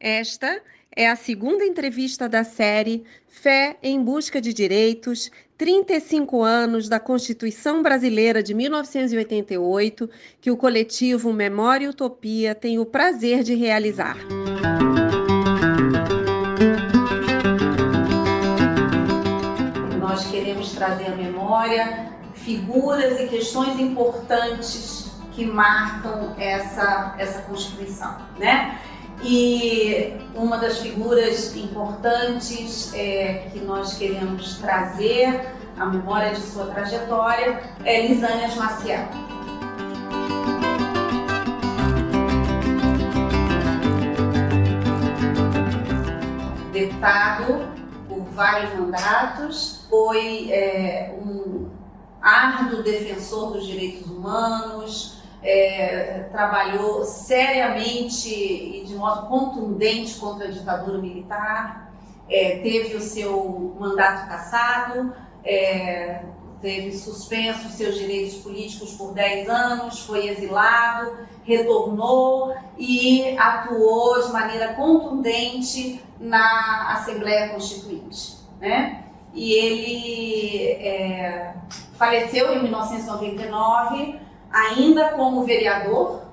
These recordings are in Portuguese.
Esta é a segunda entrevista da série Fé em Busca de Direitos, 35 anos da Constituição Brasileira de 1988, que o coletivo Memória e Utopia tem o prazer de realizar. Nós queremos trazer à memória figuras e questões importantes que marcam essa Constituição, né? E uma das figuras importantes que nós queremos trazer à memória de sua trajetória é Lisânias Maciel. Deputado por vários mandatos, foi um árduo defensor dos direitos humanos, trabalhou seriamente e de modo contundente contra a ditadura militar, teve o seu mandato cassado, teve suspenso seus direitos políticos por 10 anos, foi exilado, retornou e atuou de maneira contundente na Assembleia Constituinte, né? E ele faleceu em 1999, ainda como vereador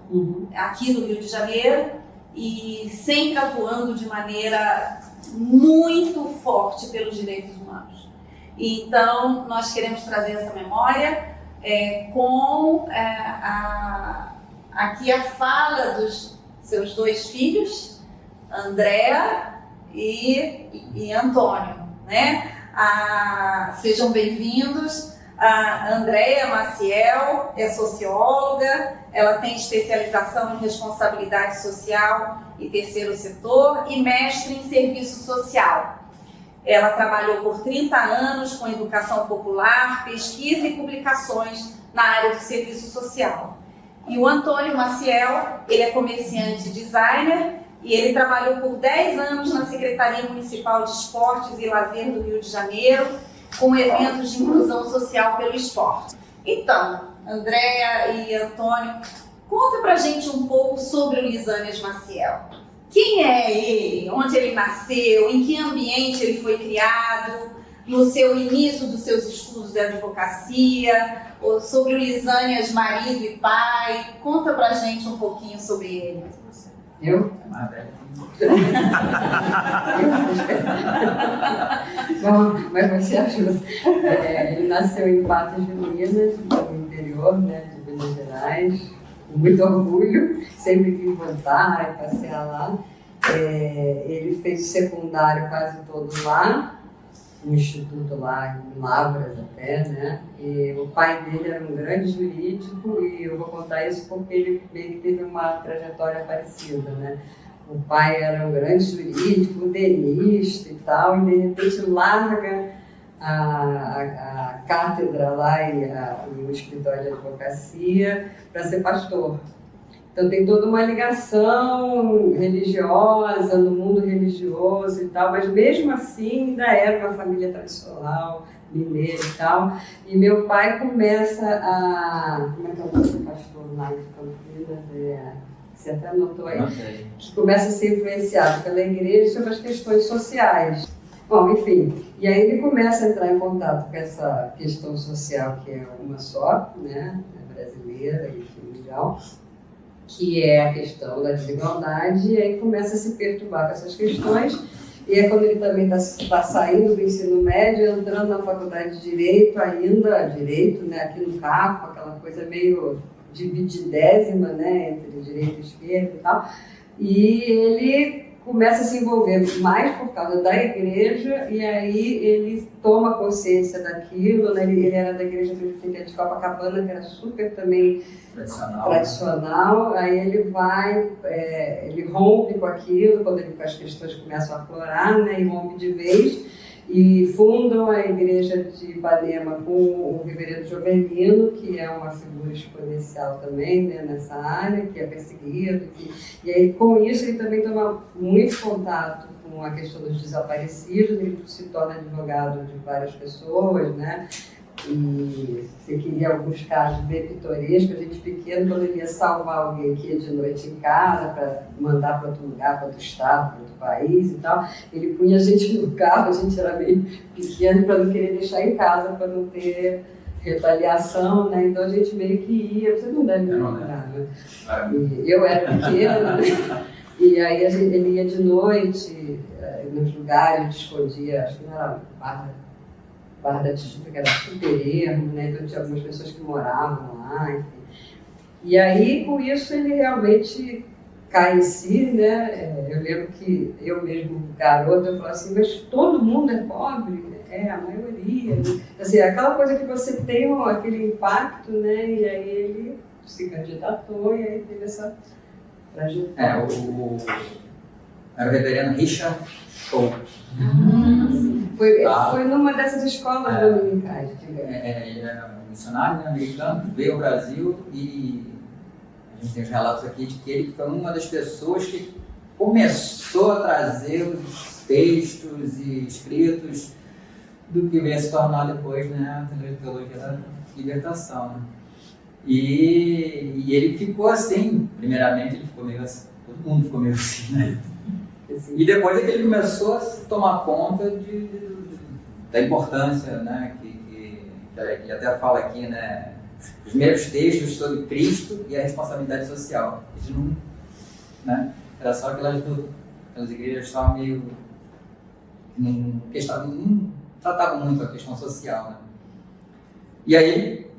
aqui no Rio de Janeiro e sempre atuando de maneira muito forte pelos direitos humanos. Então, nós queremos trazer essa memória com aqui a fala dos seus dois filhos, Andréa e Antônio, né? Sejam bem-vindos. A Andréa Maciel é socióloga, ela tem especialização em responsabilidade social e terceiro setor e mestre em serviço social. Ela trabalhou por 30 anos com educação popular, pesquisa e publicações na área do serviço social. E o Antônio Maciel, ele é comerciante e designer e ele trabalhou por 10 anos na Secretaria Municipal de Esportes e Lazer do Rio de Janeiro, com eventos de inclusão social pelo esporte. Então, Andréa e Antônio, conta pra gente um pouco sobre o Lisânias Maciel. Quem é ele? Onde ele nasceu? Em que ambiente ele foi criado? No seu início dos seus estudos de advocacia? Ou sobre o Lisânias marido e pai? Conta pra gente um pouquinho sobre ele. Eu? Bom, mas você ajuda. Ele nasceu em Patos de Minas, no interior, né, de Minas Gerais, com muito orgulho, sempre quis voltar e passear lá. Ele fez o secundário quase todo lá, um instituto lá em Lavras até, né? E o pai dele era um grande jurídico e eu vou contar isso porque ele meio que teve uma trajetória parecida, né? O pai era um grande jurídico, tenista e tal, e de repente larga a cátedra lá e o escritório de advocacia para ser pastor. Então tem toda uma ligação religiosa, no mundo religioso e tal, mas mesmo assim ainda era uma família tradicional, mineira e tal. E meu pai começa a... Como é que é o nome do pastor lá de Campinas? Você até anotou aí? Okay. Que começa a ser influenciado pela igreja sobre as questões sociais. Bom, enfim, e aí ele começa a entrar em contato com essa questão social que é uma só, né, brasileira e mundial, que é a questão da desigualdade, e aí começa a se perturbar com essas questões, e é quando ele também está saindo do ensino médio, entrando na faculdade de Direito ainda, Direito, né, aqui no Capo, aquela coisa meio divididésima, né, entre direito e esquerda e tal, e ele começa a se envolver mais por causa da igreja, e aí ele toma consciência daquilo, né? Ele era da igreja presbiteriana de Copacabana, que era super também tradicional. Aí ele vai, ele rompe com aquilo, quando as questões começam a aflorar, né? E rompe de vez, e fundam a igreja de Ipanema com o reverendo Jovelino, que é uma figura exponencial também, né, nessa área, que é perseguido. E aí, com isso, ele também toma muito contato com a questão dos desaparecidos, ele se torna advogado de várias pessoas, né? E você queria alguns casos bem pitorescos, a gente pequeno, quando ele ia salvar alguém que ia de noite em casa para mandar para outro lugar, para outro estado, para outro país e tal, ele punha a gente no carro, a gente era meio pequeno para não querer deixar em casa, para não ter retaliação, né? Então a gente meio que ia, você não deve lembrar, né? Eu era pequena, né? E aí ele ia de noite, nos lugares, a gente escondia, acho que não era Barra da Tijuca, que era super ermo, né? Então tinha algumas pessoas que moravam lá, enfim. E aí, com isso, ele realmente cai em si, né? Eu lembro que eu mesmo, garota, eu falava assim, mas todo mundo é pobre? É, a maioria. Né? Assim, aquela coisa que você tem aquele impacto, né? E aí ele se candidatou e aí teve essa trajetória. Era o reverendo Richard Shaw. Foi numa dessas escolas dominicais. Ele era um missionário, né, americano, veio ao Brasil e a gente tem os relatos aqui de que ele foi uma das pessoas que começou a trazer os textos e escritos do que veio a se tornar depois, né, a teologia da libertação. Né? E ele ficou assim, primeiramente ele ficou meio assim, todo mundo ficou meio assim, né? E depois é que ele começou a tomar conta da importância, né, que até fala aqui, né, os primeiros textos sobre Cristo e a responsabilidade social. Isso não, né, era só aquelas igrejas só meio não tratavam muito a questão social, né. E aí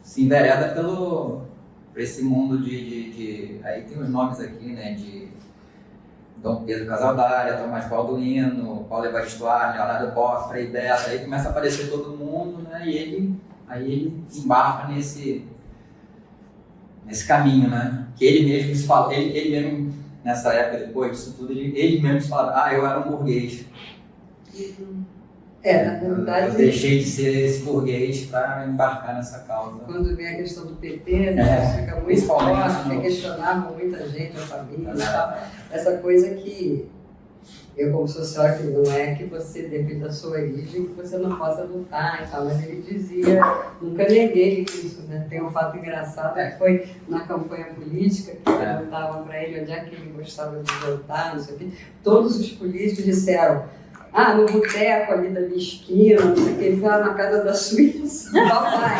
se envereda por esse mundo aí tem os nomes aqui, né, de Dom Pedro Casaldália, Tomás Balduino, Paulo Evaristo Arne, Leonardo Boff, Frei Beto, aí começa a aparecer todo mundo, né? E ele embarca nesse caminho, né? Que ele mesmo fala, ele mesmo, nessa época, depois disso tudo, ele mesmo fala, eu era um burguês. Na verdade... Eu deixei de ser esse burguês para embarcar nessa causa. Quando vem a questão do PT, né, fica muito forte, questionava muita gente, a família e tal. Essa coisa que eu, como socióloga, não é que você, devido à sua origem, que você não possa lutar e tal, mas ele dizia, nunca neguei isso, né? Tem um fato engraçado, que foi na campanha política, que perguntavam para ele onde é que ele gostava de votar, não sei o quê. Todos os políticos disseram, no boteco ali da minha esquina, não sei o que, ele foi lá na casa da Suíça, papai.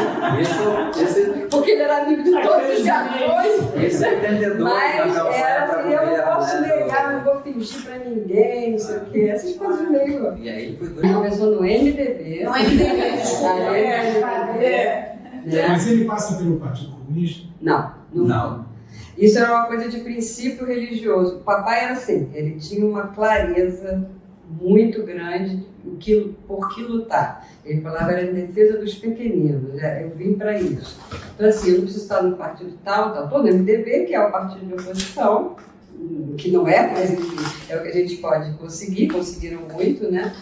Porque ele era amigo de todos os gatões. Esse é 82, mas era assim, eu não posso negar, não vou fingir pra ninguém, não sei o que, essas coisas meio. E aí ele foi Ele começou no MDB. No MDB, desculpa. Mas ele passa pelo Partido Comunista? Não. Isso era uma coisa de princípio religioso. O papai era assim, ele tinha uma clareza muito grande por que lutar. Ele falava era em defesa dos pequeninos, eu vim para isso. Então assim, eu não preciso estar no partido tal, estou no MDB, que é o partido de oposição, que não é, mas enfim, é o que a gente pode conseguir, conseguiram muito, né?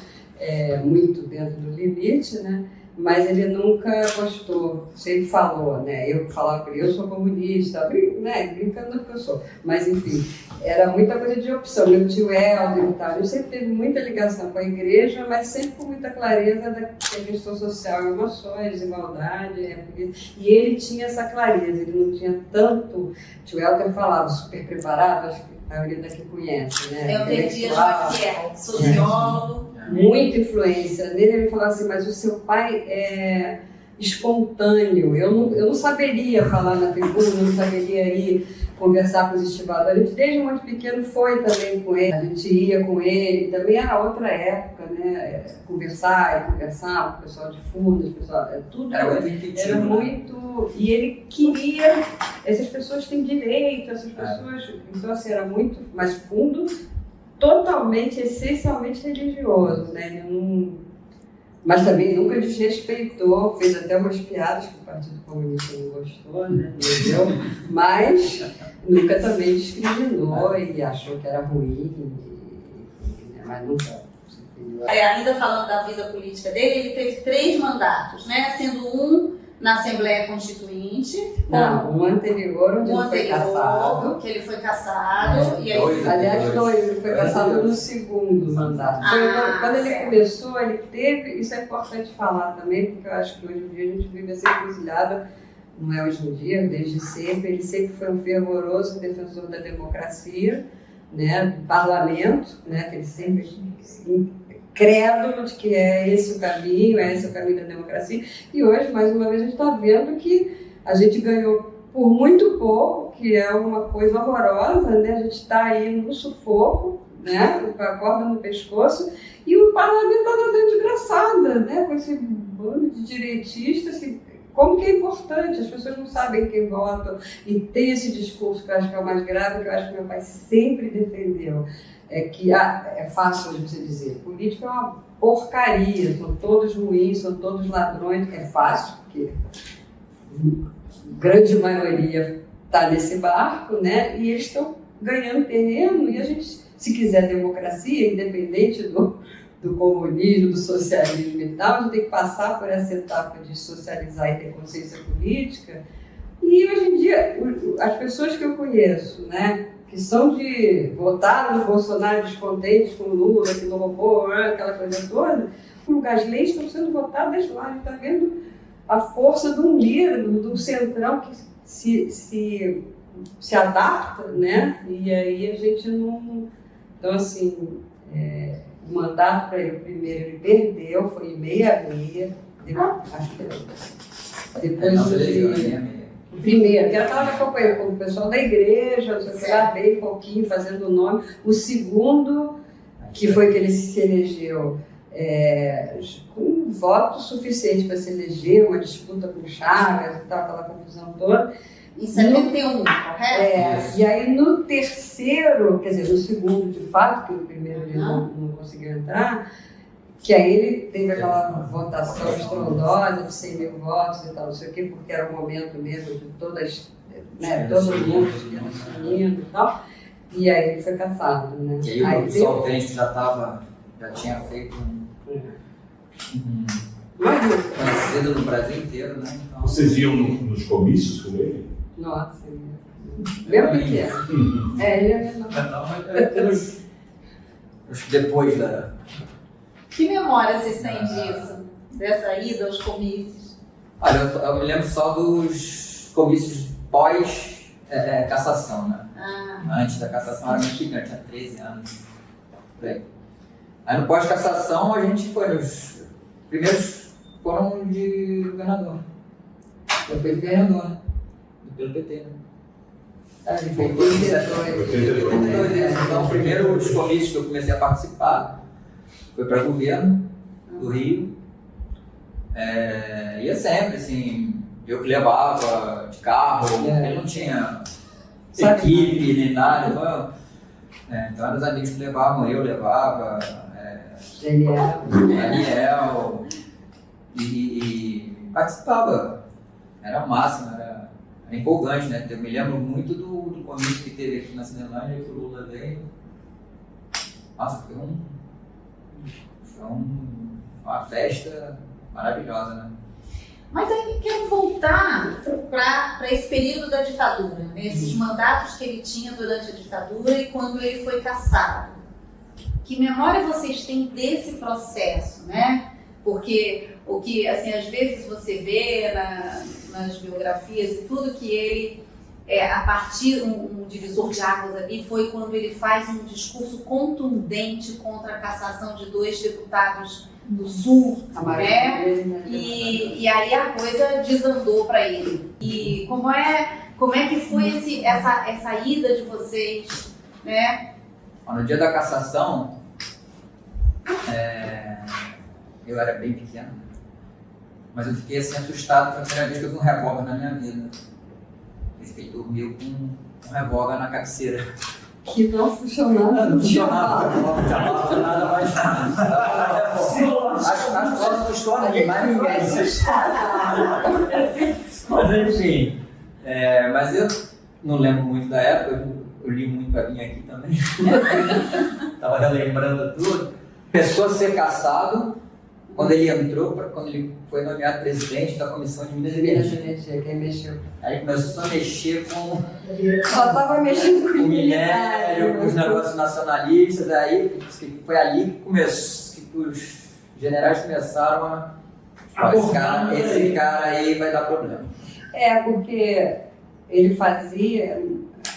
Muito dentro do limite, né? Mas ele nunca gostou, sempre falou, né? Eu falava para ele, eu sou comunista, né? Brincando do que eu sou. Mas, enfim, era muita coisa de opção. Meu tio Helder e tal, ele sempre teve muita ligação com a igreja, mas sempre com muita clareza da questão social, emoções, desigualdade. E ele tinha essa clareza, ele não tinha tanto... O tio Helder falava, super preparado, acho que a maioria daqui conhece, né? Helder Dias Maciel, sociólogo. Muita influência nele, ele falava assim, mas o seu pai é espontâneo, eu não saberia falar na tribuna, não saberia ir conversar com os estivadores, a gente desde muito pequeno foi também com ele, a gente ia com ele, também era outra época, né, conversar com o pessoal de Furnas, tudo era muito, e ele queria, essas pessoas têm direito, essas pessoas, então assim, era muito mais fundo, totalmente, essencialmente religioso, né? Ele não... Mas também nunca desrespeitou, fez até umas piadas que o Partido Comunista não gostou, né? Entendeu? Mas nunca também discriminou e achou que era ruim, mas nunca. Ainda falando da vida política dele, ele teve 3 mandatos, né? Sendo um na Assembleia Constituinte. Não, o anterior, onde O ele foi anterior, cassado. que ele foi cassado. E aí, Aliás, ele foi cassado no segundo mandato. Quando ele certo. começou, ele teve, isso é importante falar também, porque eu acho que hoje em dia a gente vive essa encruzilhada, não é hoje em dia, desde sempre, ele sempre foi um fervoroso defensor da democracia, né, do parlamento, né, que ele sempre crédulo de que é esse o caminho da democracia. E hoje, mais uma vez, a gente está vendo que a gente ganhou por muito pouco, que é uma coisa horrorosa, né? A gente está aí no sufoco, né? Com a corda no pescoço, e o parlamento está dando desgraçada, né? Com esse bando de direitistas, assim, como que é importante, as pessoas não sabem quem votam, e tem esse discurso que eu acho que é o mais grave, que eu acho que meu pai sempre defendeu. É que é fácil de você dizer, política é uma porcaria, são todos ruins, são todos ladrões, é fácil, porque a grande maioria está nesse barco, né? E eles estão ganhando terreno, e a gente, se quiser democracia, independente do comunismo, do socialismo e tal, a gente tem que passar por essa etapa de socializar e ter consciência política. E hoje em dia, as pessoas que eu conheço, né, que são de votar no Bolsonaro descontentes com o Lula, que não roubou, aquela coisa toda, as leis estão sendo votadas desse lado. A gente está vendo a força de um líder, do centrão que se adapta, né? E aí a gente não... Então, assim, o mandato para ele, primeiro, ele perdeu, foi em 66, acho que depois o primeiro, que ela estava acompanhando com o pessoal da igreja, lá bem pouquinho, fazendo o nome. O segundo, que foi que ele se elegeu com voto suficiente para se eleger, uma disputa com Chagas e tal, aquela confusão toda. Em 71, correto? E aí no terceiro, quer dizer, no segundo de fato, que no primeiro ele não conseguiu entrar, que aí ele teve aquela votação estrondosa de 100 mil votos e tal, não sei o quê, porque era o momento mesmo de todas, né, todo mundo se unindo e tal, e aí ele foi cassado, né? E aí o Solvente já tinha feito conhecido no Brasil inteiro, né? Então, vocês iam nos comícios com ele? Nossa, meu pequeno. Ele é menor. Depois da... Que memória vocês têm disso? Dessa ida aos comícios? Olha, eu me lembro só dos comícios pós-cassação, né? Antes da cassação era muito pequeno, tinha 13 anos. Aí no pós-cassação a gente foi nos primeiros foram de governador. Eu fui de governador, pelo PT, né? Ele foi 82. Então, o primeiro dos comícios que eu comecei a participar foi para governo do Rio. Ia sempre, assim, eu que levava de carro, ele não tinha equipe nem nada. Então, os amigos que levavam, eu levava, Daniel, e participava. Era o máximo, era empolgante, né? Eu me lembro muito do comício que teve aqui na Cinelândia, que o Lula veio. Nossa, foi uma festa maravilhosa, né? Mas aí quero voltar para esse período da ditadura, né? Esses mandatos que ele tinha durante a ditadura e quando ele foi cassado. Que memória vocês têm desse processo, né? Porque o que, assim, às vezes você vê nas biografias e tudo, que ele, a partir um divisor de águas ali, foi quando ele faz um discurso contundente contra a cassação de 2 deputados do Sul, né? E aí a coisa desandou para ele. E como é que foi essa ida de vocês, né? No dia da cassação, eu era bem pequeno, mas eu fiquei assim assustado, foi a primeira vez que eu vi um revólver na minha vida. Ele dormiu com um revólver na cabeceira. Que não funcionava. Não funcionava mais. As coisas não estouram demais. Mas enfim, mas eu não lembro muito da época, eu li muito para vir aqui também. Estava relembrando tudo. Pessoa ser caçado, Quando ele entrou, quando ele foi nomeado presidente da Comissão de Minas e Minas Energia, quem mexeu. aí começou a mexer com Só estava mexendo com o minério, com os negócios nacionalistas, aí foi ali que começou, que os generais começaram a falar, esse cara aí vai dar problema. Porque ele fazia,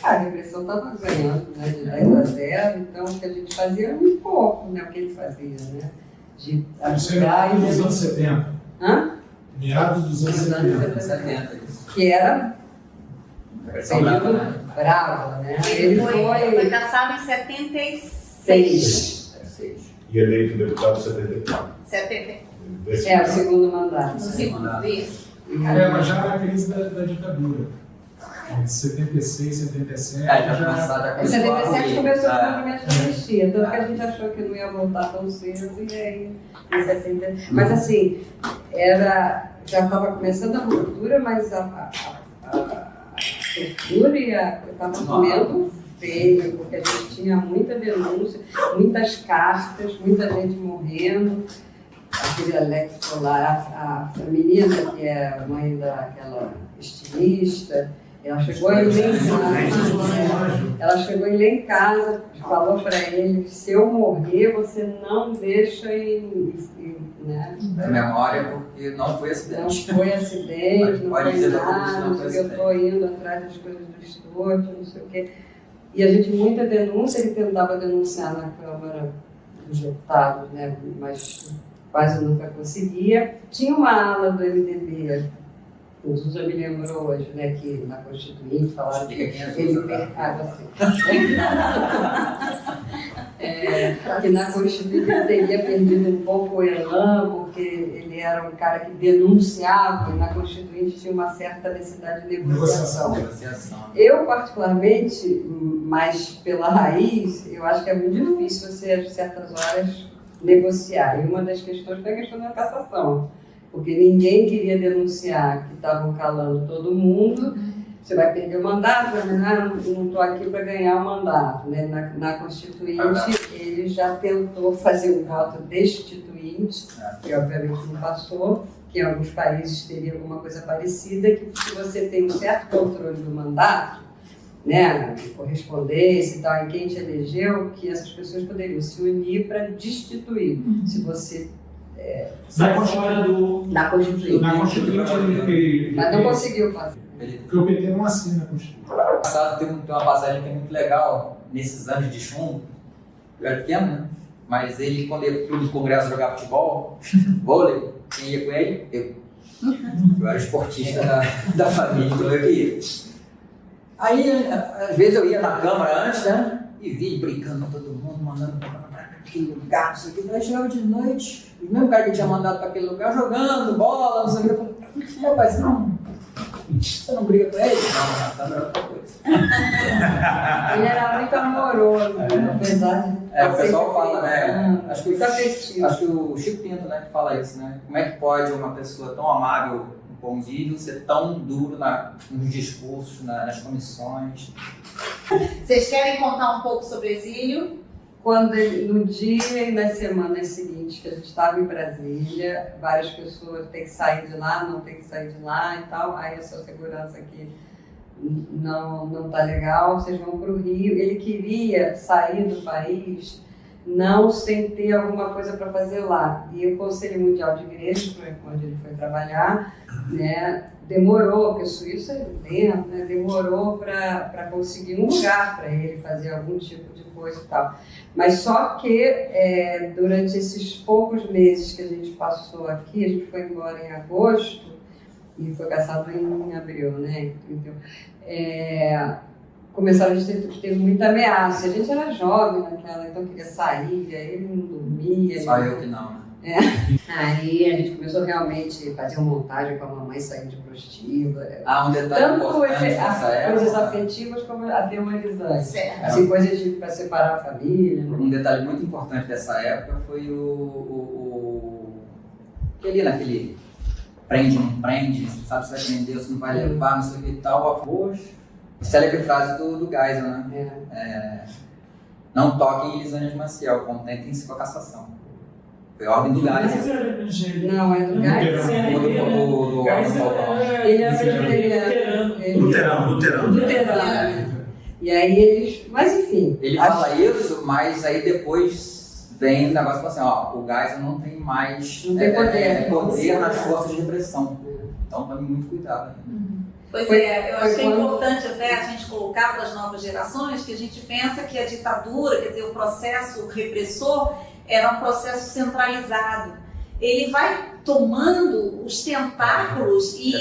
a repressão estava ganhando, né, de 10-0, então o que a gente fazia era muito pouco, né, o que ele fazia, né, de ajudar Isso dos anos 70. Hã? Meados dos anos 70. 70, isso. Que era Versão brava, período né? bravo, né, Ele foi caçado em 76. 6. E eleito deputado em 74. 70. O segundo mandato. No segundo, isso. Mas já na crise da ditadura. Em 76, 77. Já começaram a Em 77 começou o Ah, movimento de anistia, tanto que a gente achou que não ia voltar tão cedo, e aí, em 60. Mas assim, já estava começando a ruptura, mas a estrutura estava comendo feio, porque a gente tinha muita denúncia, muitas cartas, muita gente morrendo. Aquele Alex Polar, a menina que é mãe daquela estilista, ela chegou a ir lá em casa. Ela chegou a ir lá em casa, falou para ele: se eu morrer, você não deixa né? a memória, porque não foi Não acidente. foi acidente, não Pode foi dizer nada, não foi eu estou indo atrás das coisas do Stuart, não sei o quê. E a gente, muita denúncia, ele tentava denunciar na Câmara dos Deputados, né? Mas quase nunca conseguia. Tinha uma ala do MDB, o Zusa me lembrou hoje, né, que na Constituinte falaram que ele que na Constituinte ele teria perdido um pouco o elan, porque ele era um cara que denunciava, e na Constituinte tinha uma certa necessidade de negociação. Negociação. Eu, particularmente, mais pela raiz, eu acho que é muito difícil você, a certas horas, negociar. E uma das questões foi a questão da cassação, porque ninguém queria denunciar que estavam calando todo mundo. Você vai perder o mandato, vai não estou aqui para ganhar o mandato. Né? Na Constituinte, ele já tentou fazer um voto destituinte, que obviamente não passou, que em alguns países teria alguma coisa parecida, que se você tem um certo controle do mandato, né, correspondência e tal, em quem te elegeu, que essas pessoas poderiam se unir para destituir. Se você... Na Constituinte. Mas não conseguiu fazer. Porque o PT não assina a Constituinte. Passado tem uma passagem que é muito legal, nesses anos de chumbo, eu era pequeno, né? Mas ele, quando ia para o congresso jogar futebol, vôlei, quem ia com ele? Eu era esportista da família, então eu ia. Aí, às vezes eu ia na Câmara antes, né? E via brincando com todo mundo, mandando para aquele lugar, não sei o que. Aí chegava de noite, o mesmo cara que tinha mandado para aquele lugar, jogando bola, não sei o que. Eu falei, rapaz, você não briga com ele? Não, na Câmara é outra coisa. Ele era muito amoroso, né? Apesar de... O pessoal fala, né? Acho que afetivo. o Chico Pinto, né, que fala isso, né? Como é que pode uma pessoa tão amável no convívio ser tão duro nos discursos, nas comissões? Vocês querem contar um pouco sobre o exílio? Quando no dia e nas semanas seguintes que a gente estava em Brasília, várias pessoas têm que sair de lá, não tem que sair de lá e tal, aí a sua segurança aqui não tá legal, vocês vão para o Rio. Ele queria sair do país não sem ter alguma coisa para fazer lá. E o Conselho Mundial de Igrejas, onde ele foi trabalhar, né, demorou, porque isso é dentro, né, demorou para conseguir um lugar para ele fazer algum tipo de coisa e tal. Mas só que durante esses poucos meses que a gente passou aqui, a gente foi embora em agosto e foi caçado em abril, né? Então, começaram a ter muita ameaça. A gente era jovem naquela, então queria sair, aí ele não dormia. Só eu que não, né? Aí a gente começou realmente a fazer uma montagem com a mamãe saindo de prostíbulo. Um detalhe Tanto importante nessa coisas época. afetivas como atemorizantes. Certo. Assim, coisas para separar a família. Né? Um detalhe muito importante dessa época foi aquele naquele prende, não prende, sabe se vai prender, se não vai levar, não sei o que e tal. Poxa, célebre frase do Geisel, né? É. Não toquem em Elisânia de Maciel, contentem-se com a cassação. Então, 'Essa Foi a ordem do Gás. Mas era evangélico. Não, é do Gás? Do Gás Ele é presbiteriano. Luterano. Luterano. E aí eles... Mas enfim. Ele fala isso, mas aí depois vem o negócio assim, ó, o Gás não tem mais Não tem poder. poder nas forças de repressão. Então tome muito cuidado. Pois é, eu achei importante até a gente colocar para as novas gerações que a gente pensa que a ditadura, quer dizer, o processo repressor, era um processo centralizado. Ele vai tomando os tentáculos e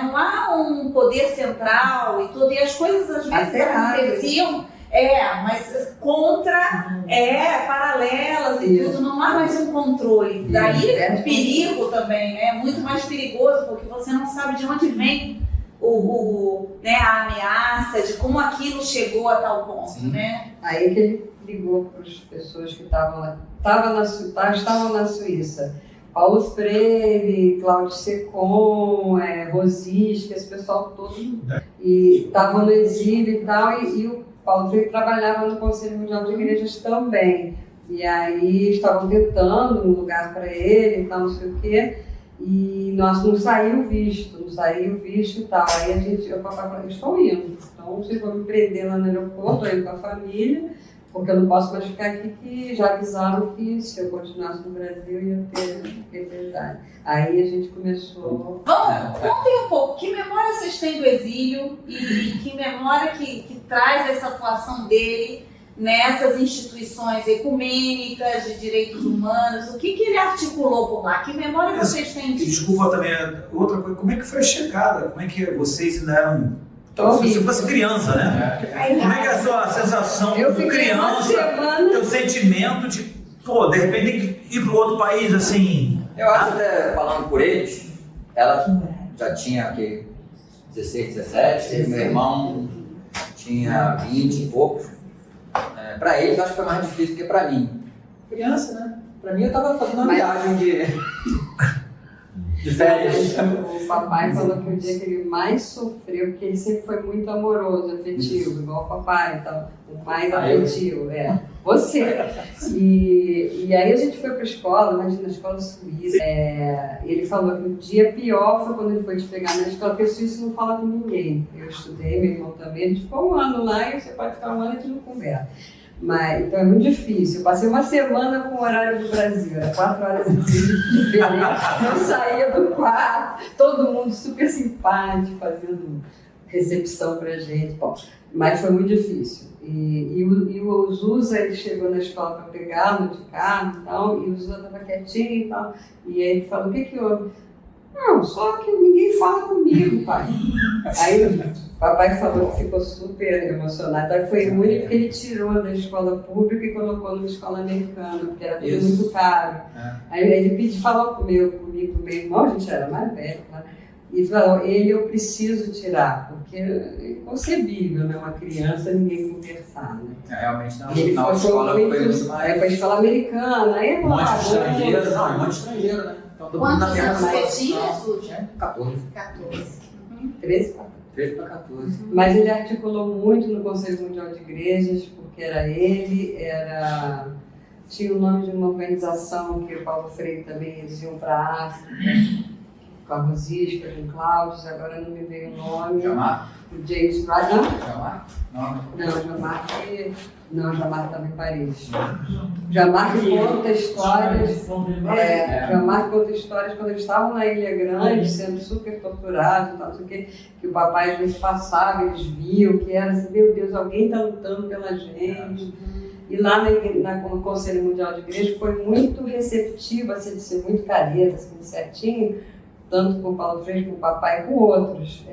não há um poder central e tudo, e as coisas às vezes aconteciam, mas contra, paralelas e tudo, não há mais um controle. Daí o perigo também, né? É muito mais perigoso, porque você não sabe de onde vem a ameaça, de como aquilo chegou a tal ponto, né? Aí que ele ligou para as pessoas que estavam na Suíça. Paulo Freire, Cláudio Secom, Rosis, esse pessoal todo. E estavam no exílio e tal, e o Paulo Freire trabalhava no Conselho Mundial de Igrejas também. E aí estavam tentando um lugar para ele e tal, não sei o quê. E nós não saiu o visto e tal. Aí o papai falou, estou indo. Então vocês vão me prender lá no aeroporto, eu com a família, porque eu não posso mais ficar aqui, que já avisaram que se eu continuasse no Brasil ia ter liberdade. Aí a gente começou... Contem um pouco, que memória vocês têm do exílio e que memória que traz essa atuação dele nessas instituições ecumênicas de direitos humanos? O que ele articulou por lá? Que memória vocês têm disso? Desculpa também, outra coisa, como é que foi a chegada? Como é que vocês ainda eram... Então, se você fosse criança, né? Como é que é a sua sensação como criança, teu sentimento de, de repente tem que ir para outro país, assim... Eu acho até, falando por eles, ela já tinha aqui 16, 17, meu irmão tinha 20 e poucos. Para eles, acho que foi mais difícil do que para mim. Criança, né? Para mim, eu estava fazendo uma viagem de férias. O papai falou que o dia que ele mais sofreu, porque ele sempre foi muito amoroso, afetivo, igual o papai, então, o mais afetivo, você. E aí a gente foi para a escola, imagina, a escola suíça. Ele falou que o dia pior foi quando ele foi te pegar na escola, porque o suíço não fala com ninguém. Eu estudei, meu irmão também, a gente ficou um ano lá e você pode ficar um ano e a gente não conversa. Então é muito difícil. Eu passei uma semana com o horário do Brasil, era 4 horas diferentes. Eu saía do quarto, todo mundo super simpático, fazendo recepção pra gente. Bom, mas foi muito difícil. E o Zusa, ele chegou na escola para pegá-lo de carro e tal, e o Zusa estava quietinho e tal. E aí ele falou: o que houve? Não, só que ninguém fala comigo, pai. Aí o papai falou que ficou super emocionado. Aí foi o único que ele tirou da escola pública e colocou numa escola americana, porque era tudo muito caro. Aí ele pediu, falou comigo, meu irmão, a gente era mais velho, tá? E falou: eu preciso tirar, porque é inconcebível, né? Uma criança, ninguém conversar, né? Realmente, na escola foi muito mais... Foi escola americana, aí um monte de estrangeiro, um monte de estrangeiro, né? Quantos anos você tinha, Súdia? 14. 13 para 14. Mas ele articulou muito no Conselho Mundial de Igrejas, porque tinha o nome de uma organização que o Paulo Freire também, eles iam para a África, com a Rosis, com o Cláudio, agora não me veio o nome. Jamar? O James Wright, não? Jamar? Não, Jamar estava em Paris. Jamar conta histórias. Jamar conta histórias quando eles estavam na Ilha Grande, sendo super torturados, não sei o quê, que o papai às vezes passava, eles viam que era assim: meu Deus, alguém está lutando pela gente. E lá no Conselho Mundial de Igreja foi muito receptivo, assim, de ser muito careta, assim, certinho, tanto com o Paulo Freire, com o papai e com outros,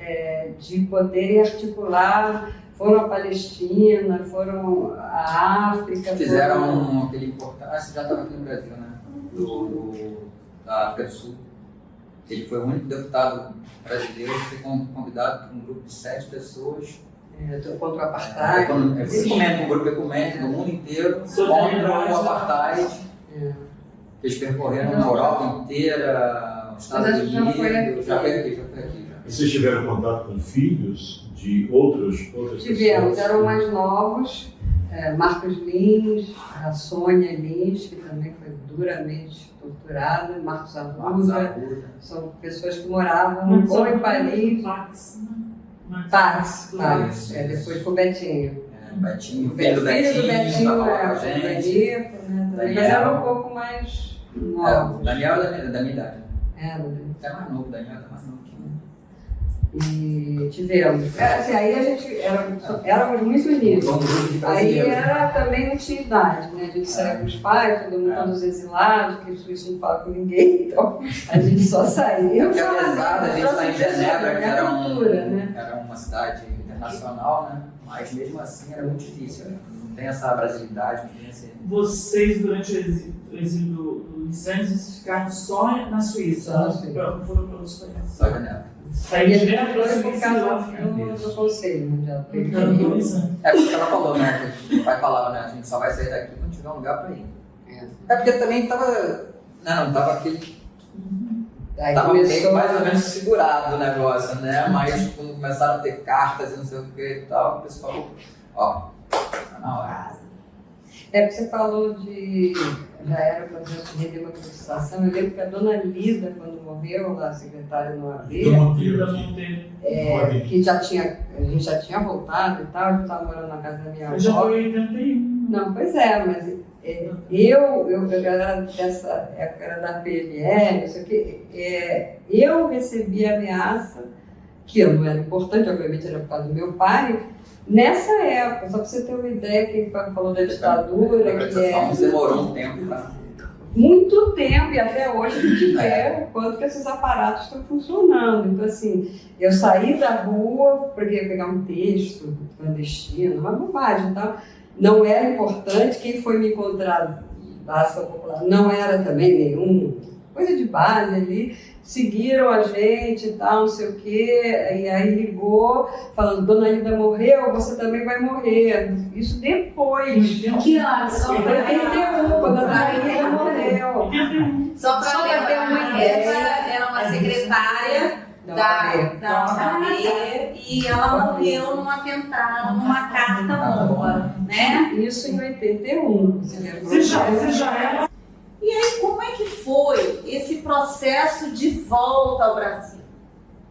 de poderem articular. Foram à Palestina, foram à África. Fizeram aquele importante. Você já estava aqui no Brasil, né? Da África do Sul. Ele foi o único deputado brasileiro que foi convidado por um grupo de 7 pessoas. Contra o apartheid. Um grupo ecumênico do mundo inteiro contra o apartheid. Eles percorreram na Europa inteira, nos Estados Unidos. Já foi aqui. E vocês tiveram contato com filhos de outros? Tivemos, eram mais novos. Marcos Lins, a Sônia Lins, que também foi duramente torturada, Marcos Arruda, são pessoas que moravam ou em Paris, Pax, depois com o Betinho. Betinho, O filho do Betinho, tá o Danico, né? Mas era um pouco mais novo. Daniel é da minha idade. Até mais novo, Daniel é mais novo. E tivemos. Aí a gente éramos muito unidos. Aí era também não tinha idade, né? A gente saía com os pais, todo mundo todos exilados, porque os suíços não falam com ninguém, então a gente só saía. Porque apesar da gente estar em Genebra, que né? era uma cidade internacional, né? Mas mesmo assim era muito difícil, né? Não tem essa brasilidade, não tem esse... Vocês, durante o exílio do Lisânia, vocês ficaram só na Suíça? Só na Suíça. Não foram para outros países? Só Genebra. Saí direto para a por Suíça do Conselho Mundial. É porque ela falou, né? Que o pai falava, né? A gente só vai sair daqui quando tiver um lugar para ir. É porque também tava... Não tava aquele... Aí tava começou meio mais ou menos segurado o negócio, né? Mas quando começaram a ter cartas e não sei o que e tal, o pessoal falou, ó, tá na hora. Porque você falou de... Já era o processo de redemocratização. Eu lembro que a dona Lida, quando morreu, lá, secretária no AB, que a gente já tinha voltado e tal, a gente estava morando na casa da minha avó. Já foi em 81. Não, pois é, mas eu era dessa época, era da PML, isso aqui, eu recebi ameaça, que não era importante, obviamente era por causa do meu pai, nessa época, só para você ter uma ideia, quem falou da ditadura, que demorou um tempo, tá? Muito tempo, e até hoje a gente vê o quanto que esses aparatos estão funcionando. Então, assim, eu saí da rua porque ia pegar um texto clandestino, uma bobagem e tal. Não era importante, quem foi me encontrar da ação popular não era também nenhum, coisa de base ali. Seguiram a gente e tal, não sei o quê, e aí ligou, falando, Dona Lida morreu, você também vai morrer. Isso depois. Que ano? Só para 81, quando a Dona Lida morreu. Só para ter uma ideia. Essa era uma secretária da OAB e ela morreu num atentado, numa carta-bomba, né? Isso em 81. Você já era... E aí, como é que foi esse processo de volta ao Brasil?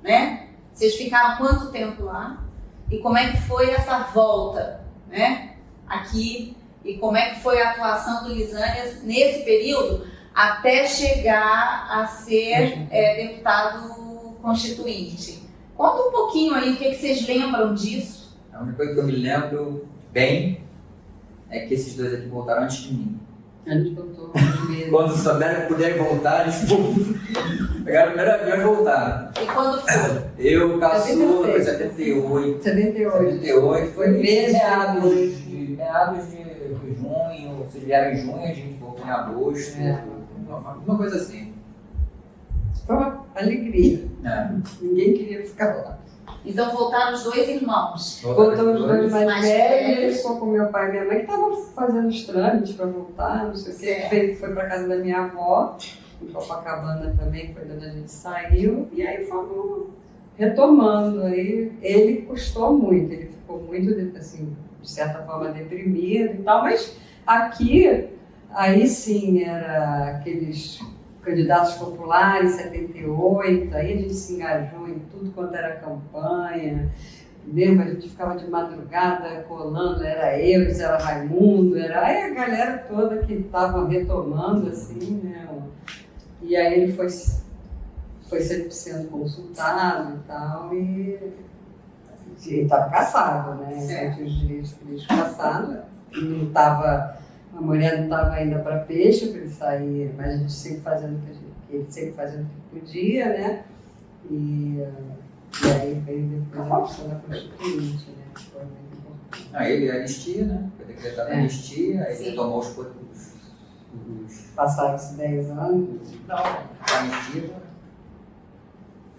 Né? Vocês ficaram quanto tempo lá? E como é que foi essa volta, né? Aqui? E como é que foi a atuação do Lisânias nesse período até chegar a ser deputado constituinte? Conta um pouquinho aí, o que vocês lembram disso? A única coisa que eu me lembro bem é que esses dois aqui voltaram antes de mim. A gente voltou Quando souberam que puderem voltar, eles pegaram o primeiro avião e voltaram. E quando foi? Eu, caçula, foi 78. 78 foi meados de junho, vocês vieram em junho, a gente voltou em agosto, uma coisa assim. Foi uma alegria. Ninguém queria ficar lá. Então voltaram os dois irmãos. Voltamos os dois mais mais velhos, velhos. ele ficou com meu pai e minha mãe, que estavam fazendo os trâmites para voltar, não sei o que. Foi para casa da minha avó, em Copacabana também, foi quando a gente saiu, e aí fomos retomando. Aí ele custou muito, ele ficou muito, assim, de certa forma deprimido e tal, mas aqui, aí sim, era aqueles candidatos populares, 78, aí a gente se engajou em tudo quanto era campanha, lembra? A gente ficava de madrugada colando, era eu, era Raimundo, era aí a galera toda que estava retomando, assim, né? E aí ele foi sempre sendo consultado e tal, e ele estava cassado, né? Ele tinha os direitos políticos cassados, não estava... A mulher não estava ainda para peixe, para ele sair, mas a gente sempre fazendo o que podia, né? E aí veio depois a questão da Constituinte, né? Que foi muito importante. Ele anistia, né? Foi decretado anistia, aí ele tomou os passaram esses 10 anos. Não, a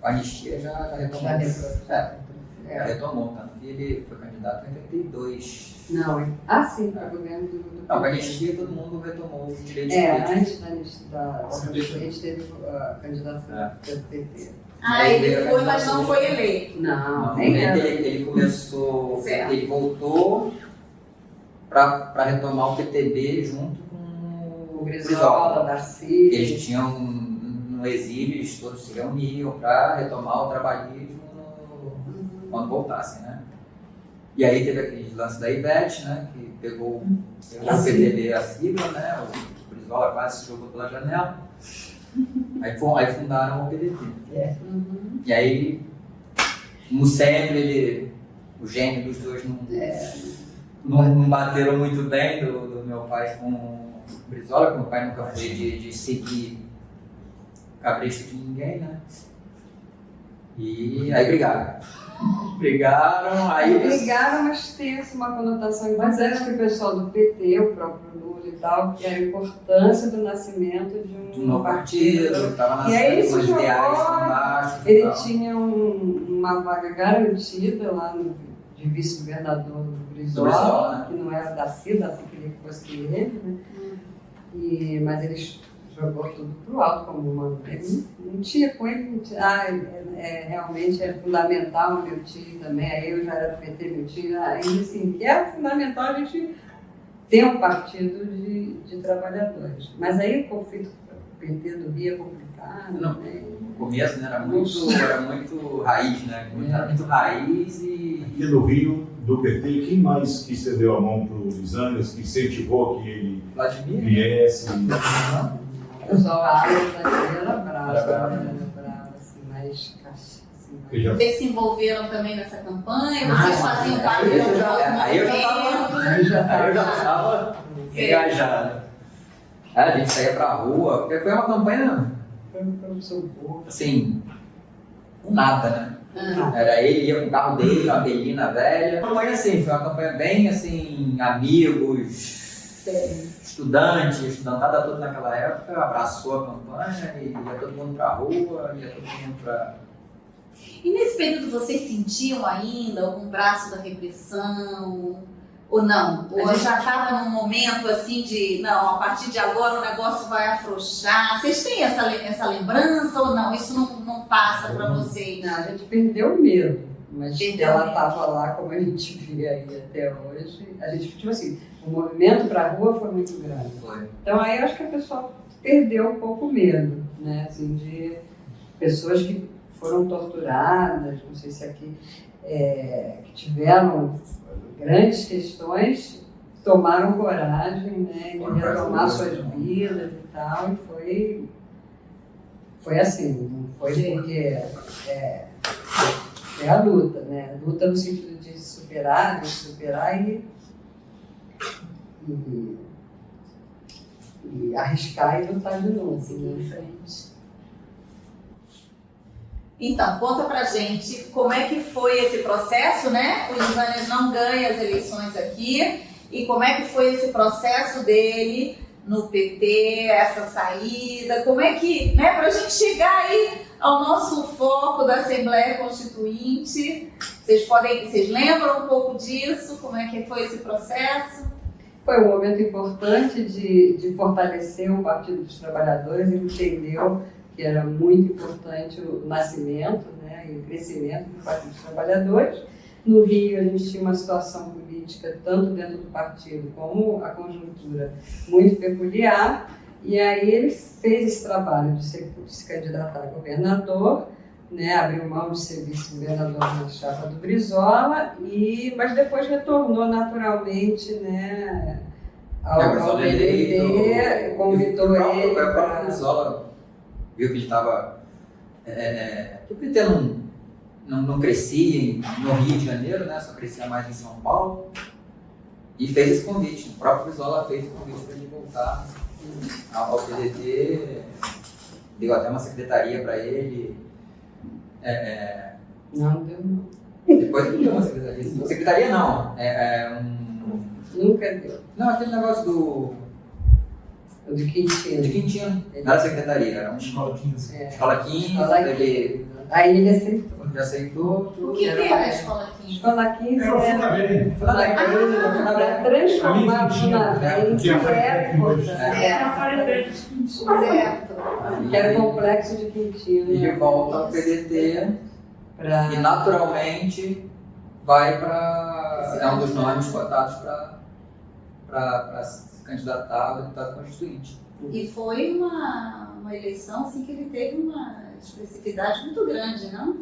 anistia já retomou. Já retomou, tanto que ele foi candidato em 82. Não, sim, para o governo do Não, com a anistia todo mundo retomou os direitos políticos. Antes da anistia, a gente teve a candidatura do PT. Ele foi, mas não foi eleito. Não, nem ele começou, ele voltou para retomar o PTB junto com O Brizola, Darcy. Eles tinham no exílio, eles todos se reuniam para retomar o trabalhismo quando voltassem, né? E aí teve aquele lance da Ivete, né? Que pegou o PTB, a sigla, né? O Brizola quase se jogou pela janela. Aí fundaram o PDT. E aí, como sempre, o gênio dos dois não bateram muito bem do meu pai com o Brizola, porque meu pai nunca foi de seguir capricho de ninguém, né? E aí brigaram, mas tem uma conotação importante que o pessoal do PT, o próprio Lula e tal, que era a importância do nascimento de um novo partido. Estava E aí isso nascendo com ideais jogou, fantásticos. ele tinha uma vaga garantida lá de vice-governador do Brizola, que não era Darcy queria que fosse ele, né? Mas eles jogou tudo pro alto como uma. Ele não tinha com ele, realmente é fundamental o meu tio também, aí eu já era do PT, meu tio, assim, que era fundamental a gente ter um partido de trabalhadores. Mas aí o conflito PT do Rio é complicado. Não, né? No começo, né, era muito raiz, né? Era muito raiz e. Aqui no Rio, do PT, quem mais que estendeu a mão para o Lisânias, que incentivou que ele viesse? O pessoal, a área daqui era brava, assim, mais caixa. Vocês se envolveram também nessa campanha? Vocês faziam parte Aí eu já movimento? estava engajado. A gente saía pra rua, porque foi uma campanha, assim, com nada, né? Era ele, ia com o carro dele, uma belina velha. Uma campanha assim, foi uma campanha bem assim, amigos, estudantada toda naquela época, abraçou a campanha e ia todo mundo pra rua, ia todo mundo pra... E nesse período vocês sentiam ainda algum braço da repressão? Ou não? Ou já estava num momento assim de, não, a partir de agora o negócio vai afrouxar? Vocês têm essa lembrança ou não? Isso não passa para vocês? Não, a gente perdeu o medo, mas ela estava lá como a gente vê aí até hoje. A gente, tipo assim, o movimento para a rua foi muito grande. Então aí eu acho que a pessoa perdeu um pouco o medo, né? Assim, de pessoas que foram torturadas, não sei se aqui, que tiveram grandes questões, tomaram coragem, né, de retomar suas vidas e tal, e foi assim, não foi porque é a luta, né, luta no sentido de superar e arriscar e lutar de novo. Seguir em frente. Então, conta pra gente como é que foi esse processo, né? O Lisânias não ganha as eleições aqui, e como é que foi esse processo dele no PT, essa saída, como é que, né, pra gente chegar aí ao nosso foco da Assembleia Constituinte, vocês lembram um pouco disso, como é que foi esse processo? Foi um momento importante de fortalecer o Partido dos Trabalhadores, ele entendeu que era muito importante o nascimento, né, e o crescimento do Partido dos Trabalhadores. No Rio, a gente tinha uma situação política, tanto dentro do partido como a conjuntura, muito peculiar, e aí ele fez esse trabalho de se candidatar a governador, né, abriu mão de ser vice-governador na chapa do Brizola, mas depois retornou naturalmente, né, ao PDT, convidou ele. O próprio Brizola viu que ele estava... que o PT não crescia no Rio de Janeiro, né? Só crescia mais em São Paulo. E fez esse convite. O próprio Brizola fez o convite para ele voltar ao PDT. Deu até uma secretaria para ele. Não deu não. Depois ele deu uma secretaria. Secretaria não. Nunca deu. Não, aquele negócio do... De Quintino. Não era secretaria, era Escola 15. Escola 15, Aí ele aceitou. Ele aceitou. O que era a Escola 15? Escola 15 Era o era Fundabem. para transformar o Fundabem, que era Certo. que era o complexo de Quintino. E ele volta ao PDT e naturalmente vai para... É um dos nomes cotados para para se candidatar a deputado constituinte. E foi uma eleição assim, que ele teve uma expressividade muito grande, não?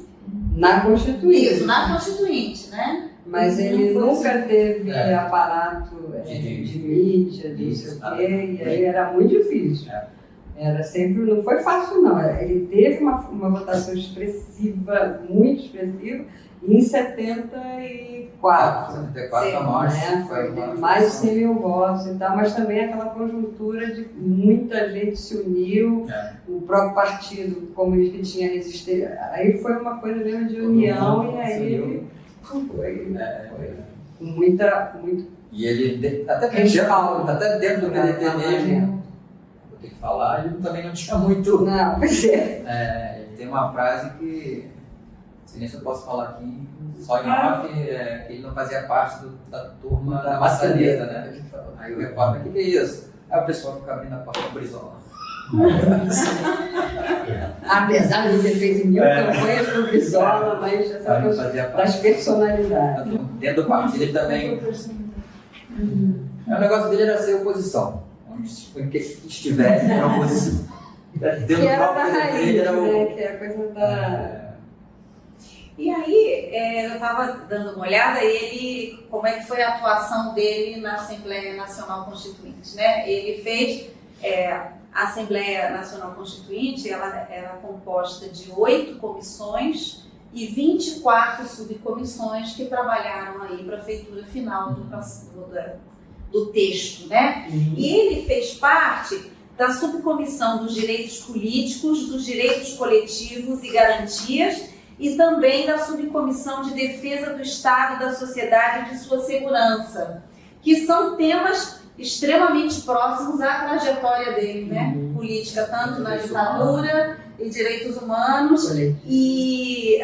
Na Constituinte. Isso, na Constituinte, né? Mas ele nunca teve aparato de mídia, de não sei o quê, e aí era muito difícil. Era sempre, não foi fácil não, ele teve uma votação expressiva, muito expressiva, em 74. 74 a morte. Foi mais de 100 mil votos e tal, mas também aquela conjuntura de muita gente se uniu, o próprio partido, como ele tinha resistido, aí foi uma coisa mesmo de união, e aí ele foi muita. E ele, até dentro do PDT mesmo, vou ter que falar, ele também não tinha muito. Não, pois ele tem uma frase que, se nem se eu posso falar aqui, só em off, que ele não fazia parte da turma da maçaneta, né? Aí o repórter, o que é isso? Aí o pessoal fica abrindo a porta do Brizola. Apesar de ter feito mil campanhas pro Brizola, mas essa coisa das personalidades. Dentro do partido ele também. O negócio dele era ser oposição. Onde estivesse, era oposição. Que era da raiz, né? Que é a coisa da. E aí, eu estava dando uma olhada, como é que foi a atuação dele na Assembleia Nacional Constituinte, né? Ele fez a Assembleia Nacional Constituinte, ela era composta de 8 comissões e 24 subcomissões que trabalharam aí para a feitura final do texto, né? E ele fez parte da subcomissão dos direitos políticos, dos direitos coletivos e garantias, e também da subcomissão de defesa do Estado, da sociedade e de sua segurança, que são temas extremamente próximos à trajetória dele, né? Política, tanto na ditadura e direitos humanos. E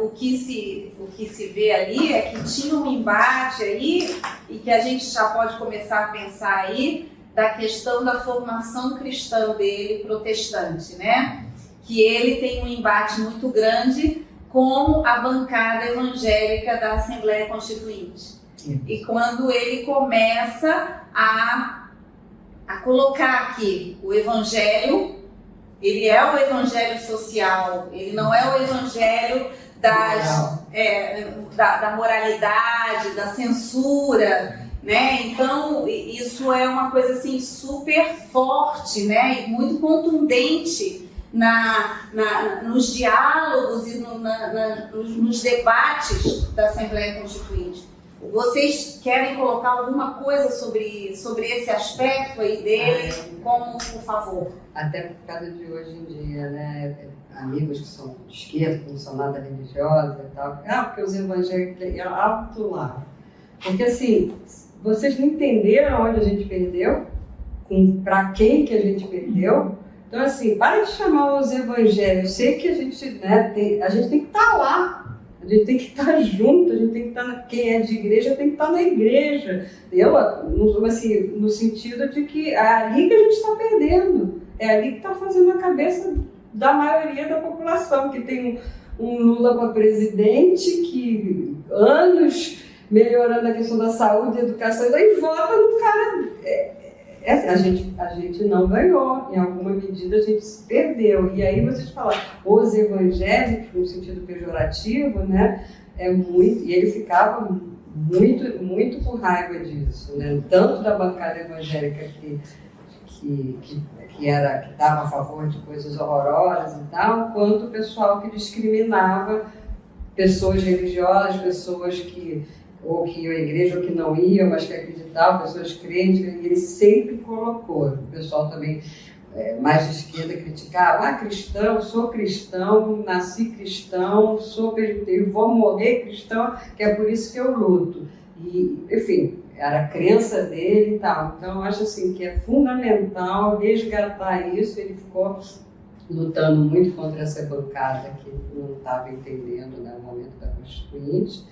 o que se vê ali é que tinha um embate aí, e que a gente já pode começar a pensar aí, da questão da formação cristã dele, protestante, né? Que ele tem um embate muito grande com a bancada evangélica da Assembleia Constituinte. E quando ele começa a colocar aqui o evangelho, ele é o evangelho social, ele não é o evangelho da moralidade, da censura, né? Então, isso é uma coisa assim super forte, né? E muito contundente nos diálogos e nos debates da Assembleia Constituinte. Vocês querem colocar alguma coisa sobre esse aspecto aí dele, como, por favor? Até por causa de hoje em dia, né? Amigos que são de esquerda, que não são nada religiosos e tal. Porque os evangélicos alto lá. Porque assim, vocês não entenderam onde a gente perdeu, para quem que a gente perdeu. Então assim, para de chamar os evangélicos. Eu sei que a gente, né, a gente tem que estar lá. A gente tem que estar junto, a gente tem que estar quem é de igreja tem que estar na igreja. Assim, no sentido de que é ali que a gente está perdendo. É ali que está fazendo a cabeça da maioria da população, que tem um Lula para presidente, que anos melhorando a questão da saúde, da educação, e vota no cara. A gente não ganhou, em alguma medida a gente se perdeu. E aí vocês falam, os evangélicos, no sentido pejorativo, né? E ele ficava muito, muito com raiva disso, né? Tanto da bancada evangélica que estava a favor de coisas horrorosas e tal, quanto o pessoal que discriminava pessoas religiosas, pessoas que iam à igreja ou que não iam, mas que acreditavam, pessoas crentes, e ele sempre colocou. O pessoal também mais de esquerda criticava, cristão, sou cristão, nasci cristão, sou presbítero, vou morrer cristão, que é por isso que eu luto. E, enfim, era a crença dele e tal. Então, eu acho assim, que é fundamental resgatar isso. Ele ficou lutando muito contra essa bancada que não estava entendendo, né, o momento da Constituinte.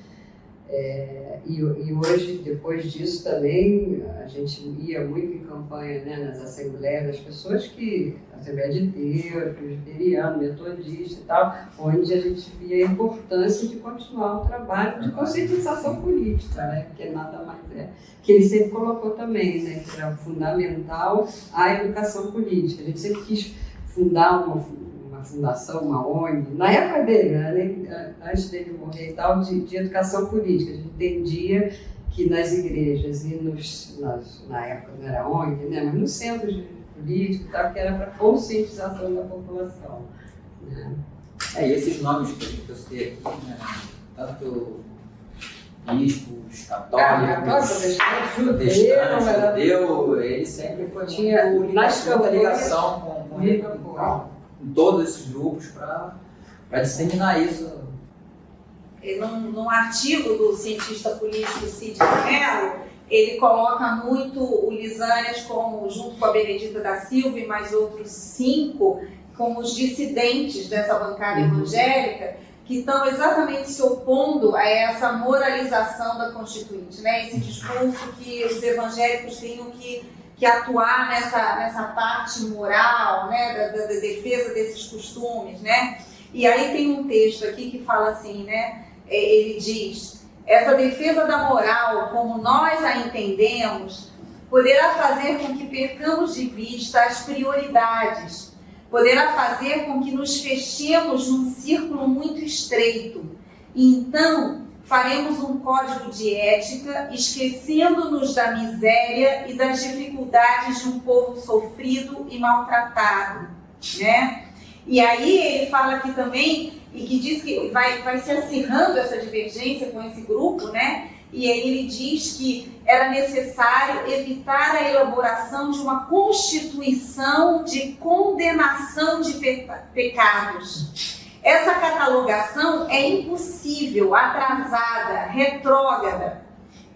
E hoje, depois disso também, a gente ia muito em campanha, né, nas assembleias das pessoas Assembleia de Deus, presbiteriano, metodista e tal, onde a gente via a importância de continuar o trabalho de conscientização política, né, porque nada mais que ele sempre colocou também, né, que era fundamental a educação política. A gente sempre quis fundar uma fundação, uma ONG, na época dele, né, antes dele morrer e tal, de educação política. A gente entendia que nas igrejas e na época não era ONG, né, mas nos centros políticos e tal, que era para conscientização da população. Né. E esses nomes que eu citei aqui, né, tanto bispos, católicos, protestantes, judeu, ele sempre foi muita ligação com todos esses grupos para disseminar isso. Num artigo do cientista político Cid Mello, ele coloca muito o Lisânias como, junto com a Benedita da Silva e mais outros 5, como os dissidentes dessa bancada evangélica, que estão exatamente se opondo a essa moralização da Constituinte, né? Esse discurso que os evangélicos tenham que atuar nessa parte moral, né? da defesa desses costumes, né? E aí tem um texto aqui que fala assim, né? Ele diz: essa defesa da moral, como nós a entendemos, poderá fazer com que percamos de vista as prioridades, poderá fazer com que nos fechemos num círculo muito estreito. E então, faremos um código de ética, esquecendo-nos da miséria e das dificuldades de um povo sofrido e maltratado, né? E aí ele fala aqui também, e que diz que vai se acirrando essa divergência com esse grupo, né? E aí ele diz que era necessário evitar a elaboração de uma constituição de condenação de pecados. Essa catalogação é impossível, atrasada, retrógrada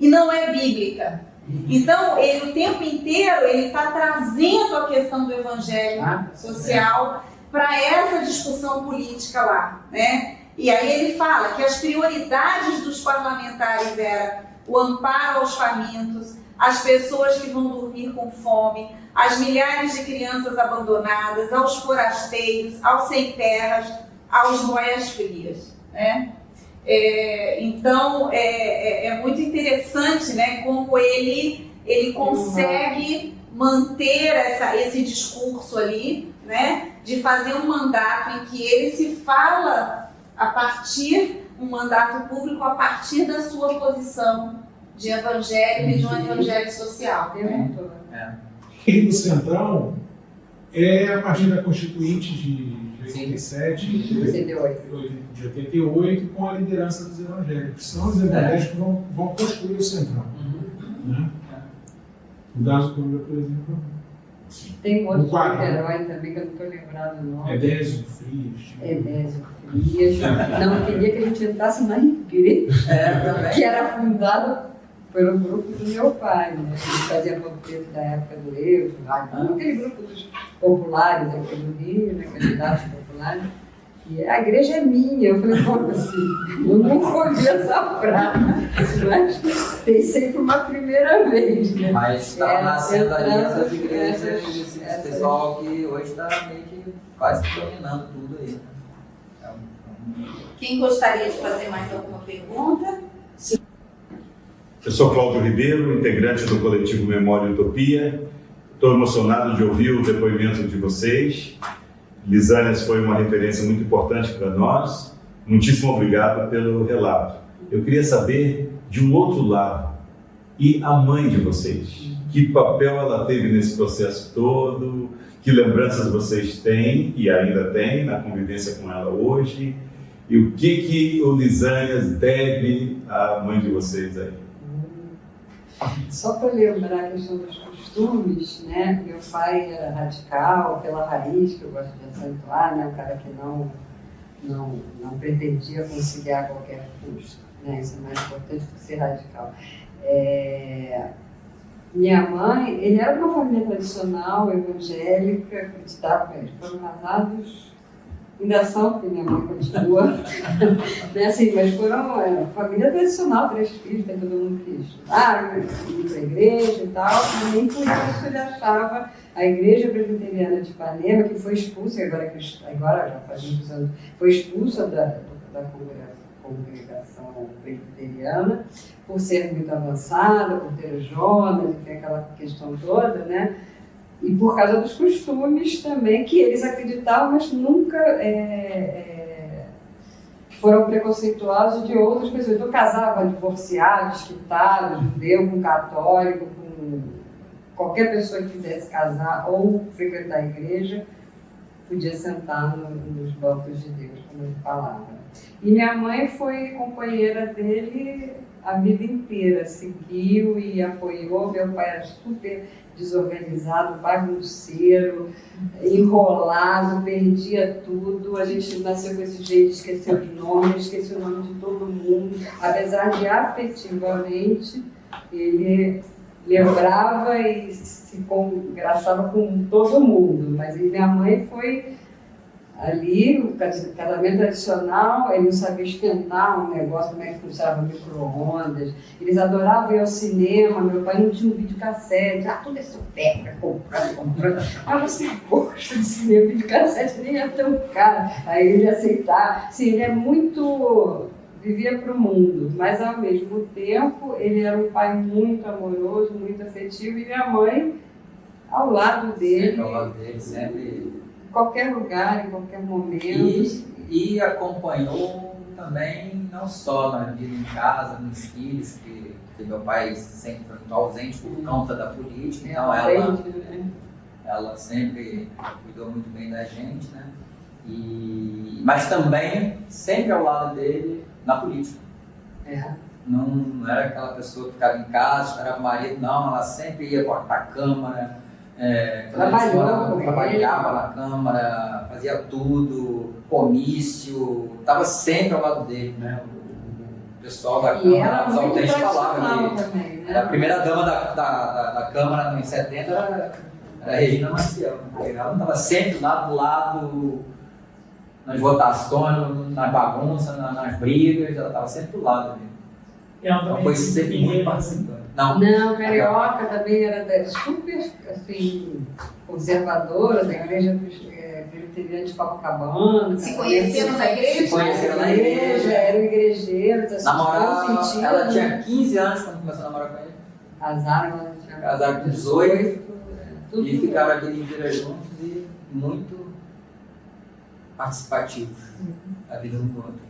e não é bíblica. Então, ele o tempo inteiro ele está trazendo a questão do evangelho social para essa discussão política lá, né? E aí ele fala que as prioridades dos parlamentares eram o amparo aos famintos, as pessoas que vão dormir com fome, as milhares de crianças abandonadas, aos forasteiros, aos sem terras, aos boias frias, né? Então, é muito interessante, né, como ele consegue manter esse discurso ali, né, de fazer um mandato em que ele se fala um mandato público a partir da sua posição de evangélico e de um evangelho social. E do Centrão é a partir da Constituinte de 87, de 88, com a liderança dos evangélicos. São os evangélicos que vão construir o Centrão. Né? O Dazo Câmara, por exemplo. Tem outro herói também que eu não estou lembrado o nome. Edésio Frias. Edésio Frias. Não queria que a gente entrasse na igreja, que era fundada pelo grupo do meu pai, né? Ele fazia panfleto da época do Evo, aquele grupo dos populares aqui do Rio, né? Candidatos populares. E a igreja é minha. Eu falei, como assim? Eu nunca ouvi essa frase, mas tem sempre uma primeira vez, né? Mas está nascendo ali essas igrejas, esse pessoal que hoje está meio que quase dominando tudo aí. Quem gostaria de fazer mais alguma pergunta? Eu sou Cláudio Ribeiro, integrante do coletivo Memória e Utopia. Estou emocionado de ouvir o depoimento de vocês. Lisânias foi uma referência muito importante para nós. Muitíssimo obrigado pelo relato. Eu queria saber, de um outro lado, e a mãe de vocês? Que papel ela teve nesse processo todo? Que lembranças vocês têm, e ainda têm, na convivência com ela hoje? E o que o Lisânias deve à mãe de vocês aí? Só para lembrar a questão dos costumes, né? Meu pai era radical, pela raiz, que eu gosto de acentuar, né? Um cara que não pretendia conciliar a qualquer custo, né? Isso é mais importante do que ser radical. Minha mãe, ele era de uma família tradicional, evangélica, acreditava, eles foram casados Ainda são, porque minha mãe continua. Né, assim, mas foram família tradicional, 3 filhos, tem todo mundo que estudar, ir para a igreja e tal, e nem por isso ele achava a Igreja Presbiteriana de Ipanema, que foi expulsa, agora já faz muitos anos, foi expulsa da congregação presbiteriana, por ser muito avançada, por ter os Jonas, enfim, aquela questão toda, né? E por causa dos costumes também, que eles acreditavam, mas nunca foram preconceituosos de outras pessoas. Então, casava divorciado, desquitado, judeu com católico, com qualquer pessoa que quisesse casar ou frequentar a igreja, podia sentar nos bancos de Deus, como ele falava. E minha mãe foi companheira dele a vida inteira, seguiu e apoiou. Meu pai era super desorganizado, bagunceiro, enrolado, perdia tudo. A gente nasceu com esse jeito, esqueceu os nomes, esqueceu o nome de todo mundo. Apesar de afetivamente, ele lembrava e se engraçava com todo mundo. Mas minha mãe foi ali, o casamento tradicional, ele não sabia esquentar um negócio, como é que funcionava micro-ondas. Eles adoravam ir ao cinema, meu pai não tinha um videocassete. Tudo é supérfluo, comprando. Você gosta de cinema, videocassete nem é tão caro. Aí ele aceitava. Sim, ele é muito... vivia para o mundo, mas ao mesmo tempo ele era um pai muito amoroso, muito afetivo, e minha mãe ao lado dele. Sempre ao lado dele, sempre... em qualquer lugar, em qualquer momento. E acompanhou também, não só na vida em casa, nos filhos, que meu pai sempre foi muito ausente por conta da política, então ela sempre cuidou muito bem da gente, né? Mas também sempre ao lado dele na política. Não era aquela pessoa que ficava em casa, esperava o marido, não, ela sempre ia para a Câmara, trabalhava na Câmara, fazia tudo, comício, estava sempre ao lado dele, né? O pessoal da Câmara, os autênticos falavam que a primeira dama da Câmara em 70 era a Regina Maciel, né? Ela estava sempre lá do lado, nas votações, nas bagunças, nas brigas, ela estava sempre do lado dele. Então foi sempre muito participante. Não, Carioca também era super assim, conservadora, da igreja presbiteriana de Copacabana. Se conheceram na igreja? Se conheceram na igreja, eram igrejeiros. Ela tinha 15 anos quando começou a namorar com ele. Casaram com 18 e ficaram a vida inteira juntos e muito participativos da vida um do outro.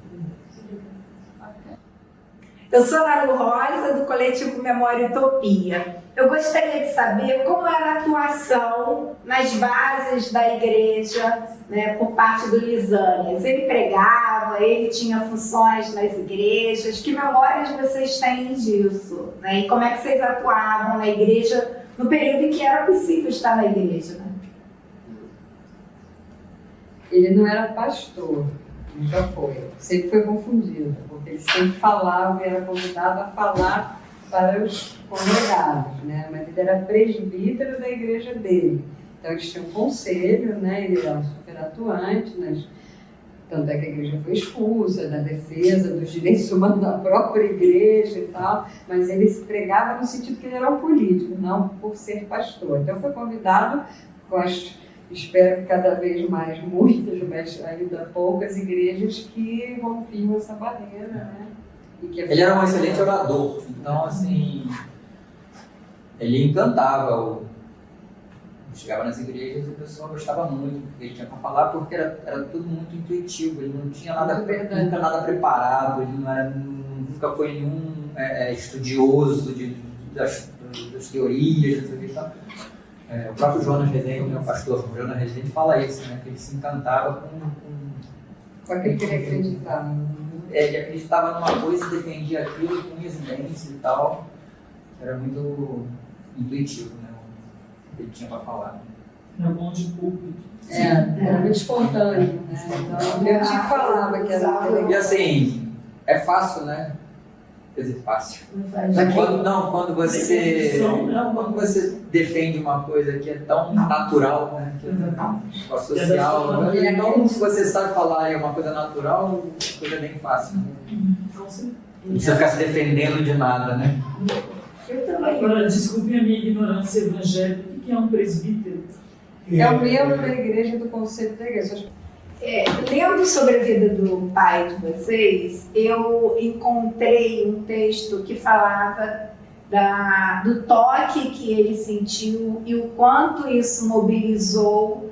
Eu sou a Nalu Rosa, do coletivo Memória Utopia. Eu gostaria de saber como era a atuação nas bases da igreja, né, por parte do Lisânias. Ele pregava, ele tinha funções nas igrejas. Que memórias vocês têm disso? Né? E como é que vocês atuavam na igreja no período em que era possível estar na igreja? Né? Ele não era pastor. Nunca foi. Sempre foi confundido, porque ele sempre falava e era convidado a falar para os congregados, né? Mas ele era presbítero da igreja dele. Então eles tinham um conselho, né? Ele era super atuante, mas tanto é que a igreja foi expulsa, da defesa dos direitos humanos da própria igreja e tal, mas ele se pregava no sentido que ele era um político, não por ser pastor. Então foi convidado com as... Espero que cada vez mais, muitas, mas ainda poucas igrejas que rompiam essa barreira, né? Ele era um excelente orador, então, assim, ele encantava. Chegava nas igrejas e o pessoal gostava muito do que ele tinha para falar, porque era tudo muito intuitivo, ele não tinha nunca nada preparado, ele nunca foi nenhum estudioso das teorias, não sei o que. Então, o próprio Jonas Rezende, meu pastor, o Jonas Rezende, fala isso, né? Que ele se encantava com aquilo que ele acreditava. Ele acreditava numa coisa e defendia aquilo com residência e tal. Era muito intuitivo, né? O que ele tinha para falar. Era bom de público. Era muito espontâneo, né? Então, eu te falava que era... E assim, é fácil, né? Coisa fácil. Quando Quando você defende uma coisa que é tão natural, né? Que é social, então se você sabe falar é uma coisa natural, a coisa é bem fácil. Não precisa ficar se defendendo de nada, né? Agora, desculpe a minha ignorância evangélica, o que é um presbítero? É o membro da igreja do conselho da igreja. Lendo sobre a vida do pai de vocês, eu encontrei um texto que falava do toque que ele sentiu e o quanto isso mobilizou,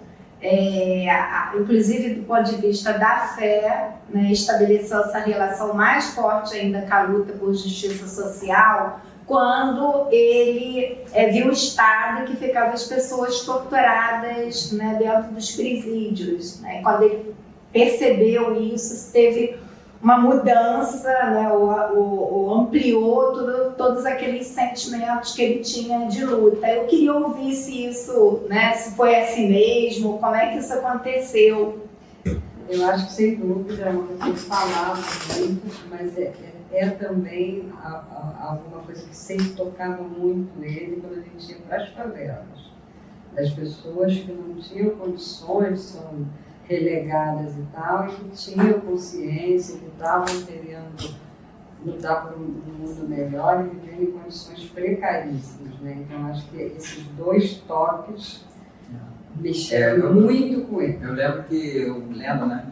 inclusive do ponto de vista da fé, né, estabeleceu essa relação mais forte ainda com a luta por justiça social, quando ele viu o estado que ficavam as pessoas torturadas, né, dentro dos presídios. Né? Quando ele percebeu isso, teve uma mudança, né, ampliou todos aqueles sentimentos que ele tinha de luta. Eu queria ouvir se isso, né, se foi assim mesmo, como é que isso aconteceu. Eu acho que, sem dúvida, é uma coisa que eles falavam muito, mas é também alguma coisa que sempre tocava muito nele quando a gente ia para as favelas. Das pessoas que não tinham condições, são relegadas e tal, e que tinham consciência, que estavam querendo lutar por um mundo melhor e viver em condições precaríssimas, né? Então, acho que esses dois toques mexeram muito com ele. Eu lembro né,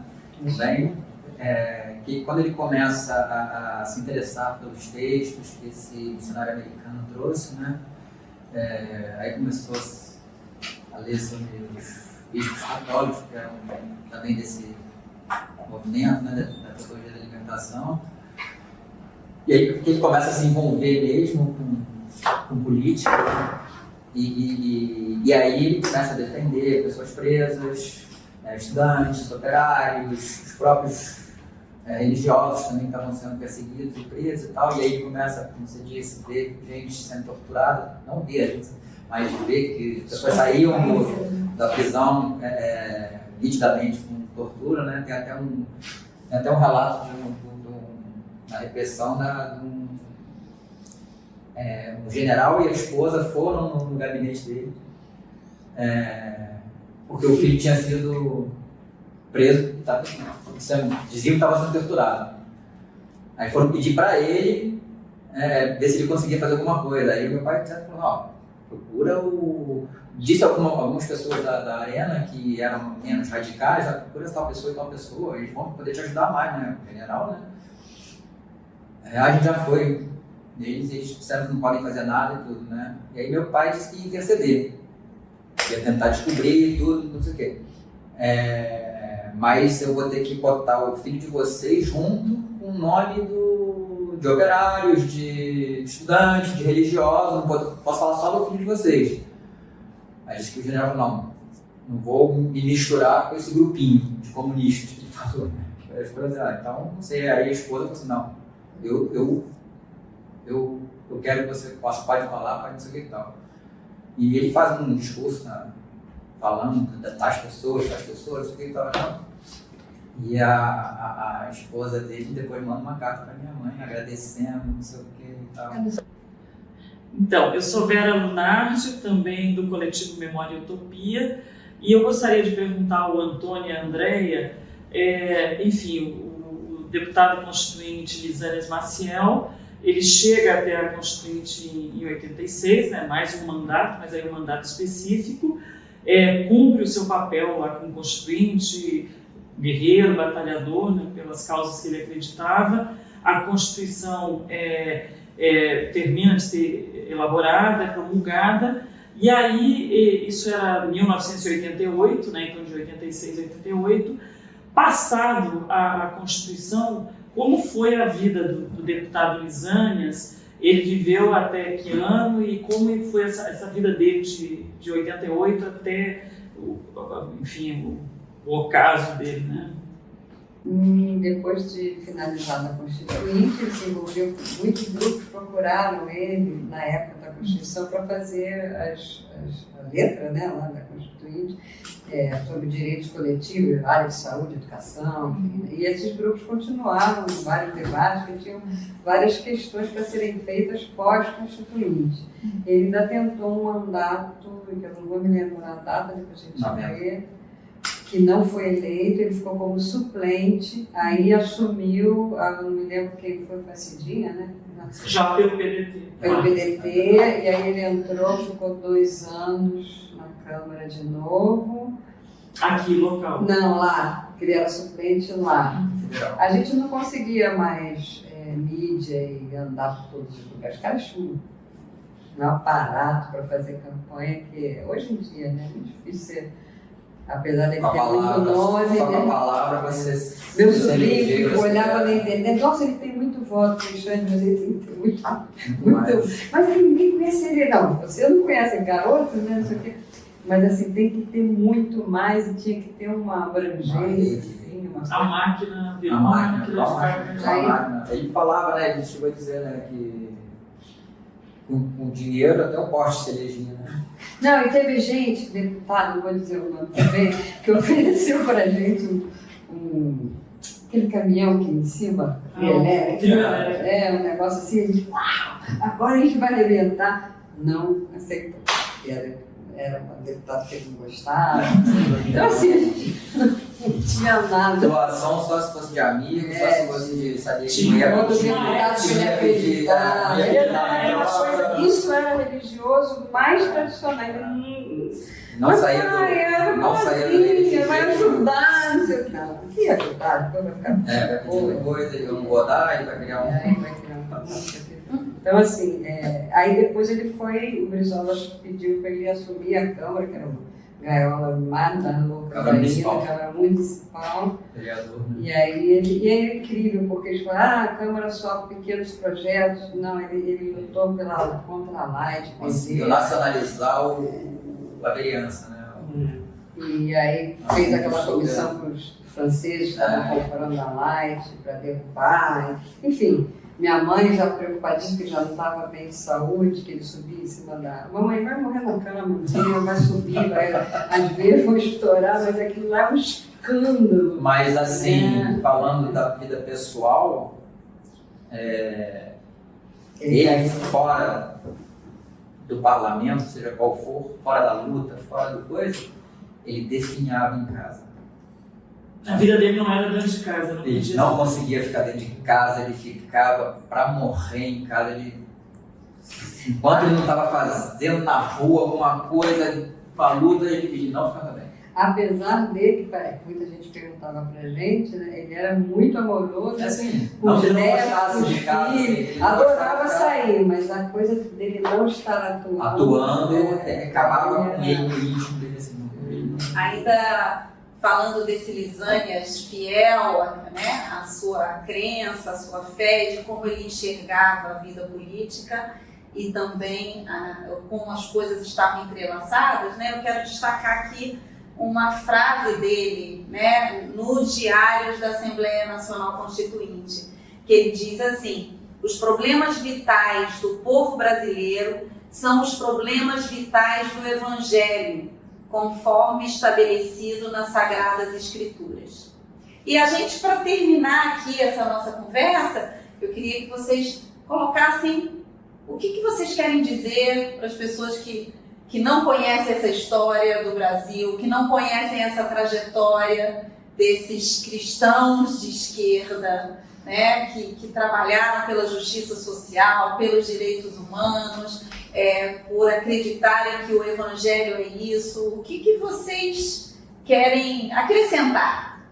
bem, que quando ele começa a se interessar pelos textos que esse missionário americano trouxe, né, aí começou a ler sobre os bispos católicos, que eram também desse movimento, né, da teologia da alimentação, e aí ele começa a se envolver mesmo com política, e aí ele começa a defender pessoas presas, estudantes, operários, os próprios religiosos também estavam sendo perseguidos e presos e tal, e aí ele começa, como você disse, ver gente sendo torturada, não ver, mas ver que as pessoas saíam da prisão nitidamente com tortura, né? Tem até um relato da repressão um general e a esposa foram no gabinete dele, porque o filho tinha sido preso, diziam que estava sendo torturado. Aí foram pedir para ele ver se ele conseguia fazer alguma coisa. Aí meu pai falou, procura disse algumas pessoas da arena que eram menos radicais, procura tal pessoa e tal pessoa, eles vão poder te ajudar mais, né? O general, né? A gente já foi neles, eles disseram que não podem fazer nada e tudo, né? E aí meu pai disse que ia interceder, ia tentar descobrir tudo, não sei o quê. Mas eu vou ter que botar o filho de vocês junto com o nome de operários, de estudantes, de religiosos, não posso falar só do filho de vocês. Aí disse que o general falou, não vou me misturar com esse grupinho de comunistas que ele falou. Aí ele falou assim, então não sei. Aí a esposa falou assim, não, eu quero que você pode falar, pode não sei o que e tal. E ele faz um discurso falando das pessoas, não sei o que e tal. E a esposa dele depois manda uma carta para minha mãe agradecendo, não sei o que e tal. Então, eu sou Vera Lunardi, também do coletivo Memória e Utopia, e eu gostaria de perguntar ao Antônio e à Andréia, enfim, o deputado constituinte Lisânias Maciel, ele chega até a Constituinte em 86, né, mais um mandato, mas aí um mandato específico, cumpre o seu papel lá como constituinte, guerreiro, batalhador, né, pelas causas que ele acreditava. A Constituição termina de ser elaborada, promulgada, e aí, isso era 1988, né, então de 86 a 88, passado a Constituição, como foi a vida do deputado Lisânias? Ele viveu até que ano e como foi essa vida dele de 88 até, enfim, o ocaso dele, né? Depois de finalizada a Constituinte, ele se envolveu com muitos grupos, procuraram ele na época da Constituição para fazer a letra, né, lá da Constituinte, sobre direitos coletivos, área de saúde, educação, enfim, e esses grupos continuavam em vários debates que tinham várias questões para serem feitas pós-Constituinte. Ele ainda tentou um mandato, que eu não vou me lembrar a data, depois a gente vai ver, que não foi eleito, ele ficou como suplente, aí assumiu, não me lembro quem foi, a Cidinha, né? Já pelo PDT. Pelo PDT, e aí ele entrou, ficou 2 anos na Câmara de novo. Aqui, local? Não, lá, que ele era suplente lá. A gente não conseguia mais mídia e andar por todos os lugares. Os caras tinham um aparato para fazer campanha, que hoje em dia, né, é muito difícil ser. Apesar de ele ter muito nome, só né? com a palavra você... Meu sobrinho olhava na internet, nossa, ele tem muito voto, Alexandre, mas ele tem muito. Mas ninguém conhece ele, não. Você não conhece garoto, né? Não sei o quê. Mas assim, tem que ter muito mais e tinha que ter uma abrangência. Assim, a máquina virou uma máquina de carga. Ele falava, né? Ele chegou a dizer, né, que com dinheiro até o poste se elegia, né? Não, e teve gente, deputado, não vou dizer o nome também, que ofereceu pra gente aquele caminhão aqui em cima, um negócio assim, a gente, agora a gente vai arrebentar. Não aceitou. Era uma deputada que não gostava. Então assim, a gente não tinha nada. Doação só se fosse de amigos, só se fosse de saber que isso era religioso mais tradicional. Não saía do religioso. Vai ajudar, não sei o que. Não, que ia ajudar, depois vai ficar. Vai pedir coisa, eu não vou dar, e vai criar um. Então, assim, aí depois ele foi, o Brizola pediu para ele assumir a Câmara, que era uma gaiola mata louca, Câmara Municipal. E aí ele é incrível, porque ele fala, a Câmara só pequenos projetos. Não, ele lutou contra a Light. Conseguiu nacionalizar a vereança, né? E aí fez aquela comissão para os franceses que estavam comprando a Light para derrubar, enfim. Minha mãe já preocupadíssima, que já não estava bem de saúde, que ele subia em cima da... Mamãe vai morrer na cama, vai subir, às vezes vai estourar, mas aquilo lá é um escândalo. Mas assim, falando da vida pessoal, ele fora do parlamento, seja qual for, fora da luta, fora do coisa, ele definhava em casa. A vida dele não era dentro de casa, não ele não conseguia ficar dentro de casa, ele ficava para morrer em casa. Enquanto ele não estava fazendo na rua alguma coisa para luta, ele não ficava bem. Apesar dele, muita gente perguntava pra gente, né? Ele era muito amoroso, assim, com os netos, com os filhos, adorava sair, mas a coisa dele não estar atuando acabava com ele, o íntimo dele assim. Ainda falando desse Lisânias fiel, né, à sua crença, à sua fé, de como ele enxergava a vida política e também como as coisas estavam entrelaçadas, né, eu quero destacar aqui uma frase dele, né, nos diários da Assembleia Nacional Constituinte, que ele diz assim: os problemas vitais do povo brasileiro são os problemas vitais do Evangelho, conforme estabelecido nas Sagradas Escrituras. E a gente, para terminar aqui essa nossa conversa, eu queria que vocês colocassem o que vocês querem dizer para as pessoas que não conhecem essa história do Brasil, que não conhecem essa trajetória desses cristãos de esquerda, né, que trabalharam pela justiça social, pelos direitos humanos, por acreditarem que o Evangelho é isso. O que vocês querem acrescentar?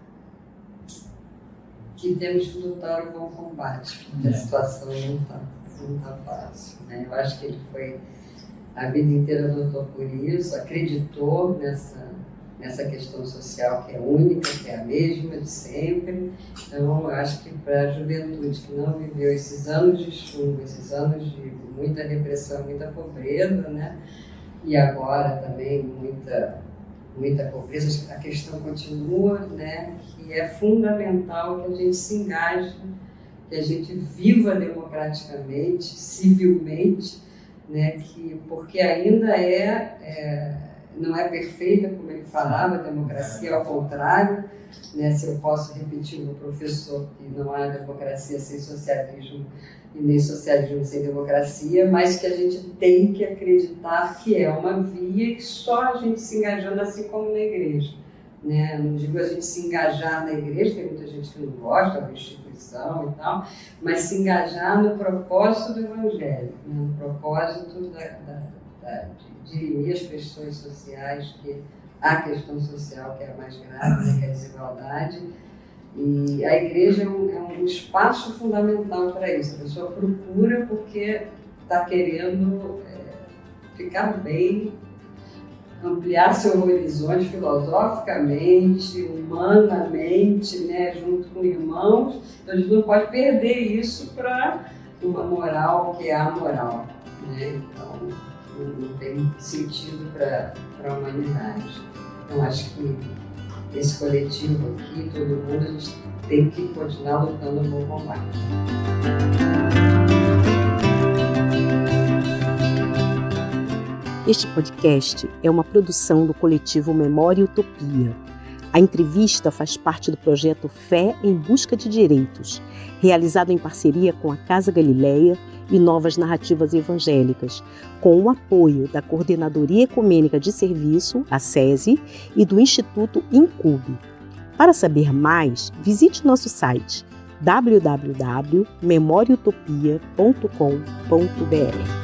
Que temos que lutar o bom combate, porque a situação não está fácil, né? Eu acho que ele foi a vida inteira lutou por isso, acreditou nessa questão social que é única, que é a mesma de sempre. Então, eu acho que para a juventude que não viveu esses anos de chuva, esses anos de muita repressão, muita pobreza, né? E agora também muita muita pobreza, a questão continua, né, que é fundamental que a gente se engaje, que a gente viva democraticamente, civilmente, né, porque ainda não é perfeita, como ele falava, a democracia, ao contrário, né, se eu posso repetir o meu professor, que não há democracia sem socialismo e nem socialismo sem democracia, mas que a gente tem que acreditar que é uma via que só a gente se engajando, assim como na igreja. Né? Não digo a gente se engajar na igreja, tem muita gente que não gosta da instituição e tal, mas se engajar no propósito do Evangelho, né? No propósito de dirimir as questões sociais, que a questão social que é a mais grave, né? Que é a desigualdade. E a igreja é um espaço fundamental para isso. A pessoa procura porque está querendo ficar bem, ampliar seu horizonte filosoficamente, humanamente, né, junto com irmãos. Então a gente não pode perder isso para uma moral que é amoral, né? Então não tem sentido para a humanidade. Então acho que esse coletivo aqui, todo mundo, a gente tem que continuar lutando no combate. Este podcast é uma produção do coletivo Memória e Utopia. A entrevista faz parte do projeto Fé em Busca de Direitos, realizado em parceria com a Casa Galileia e Novas Narrativas Evangélicas, com o apoio da Coordenadoria Ecumênica de Serviço, a SESI, e do Instituto Incube. Para saber mais, visite nosso site www.memoriautopia.com.br.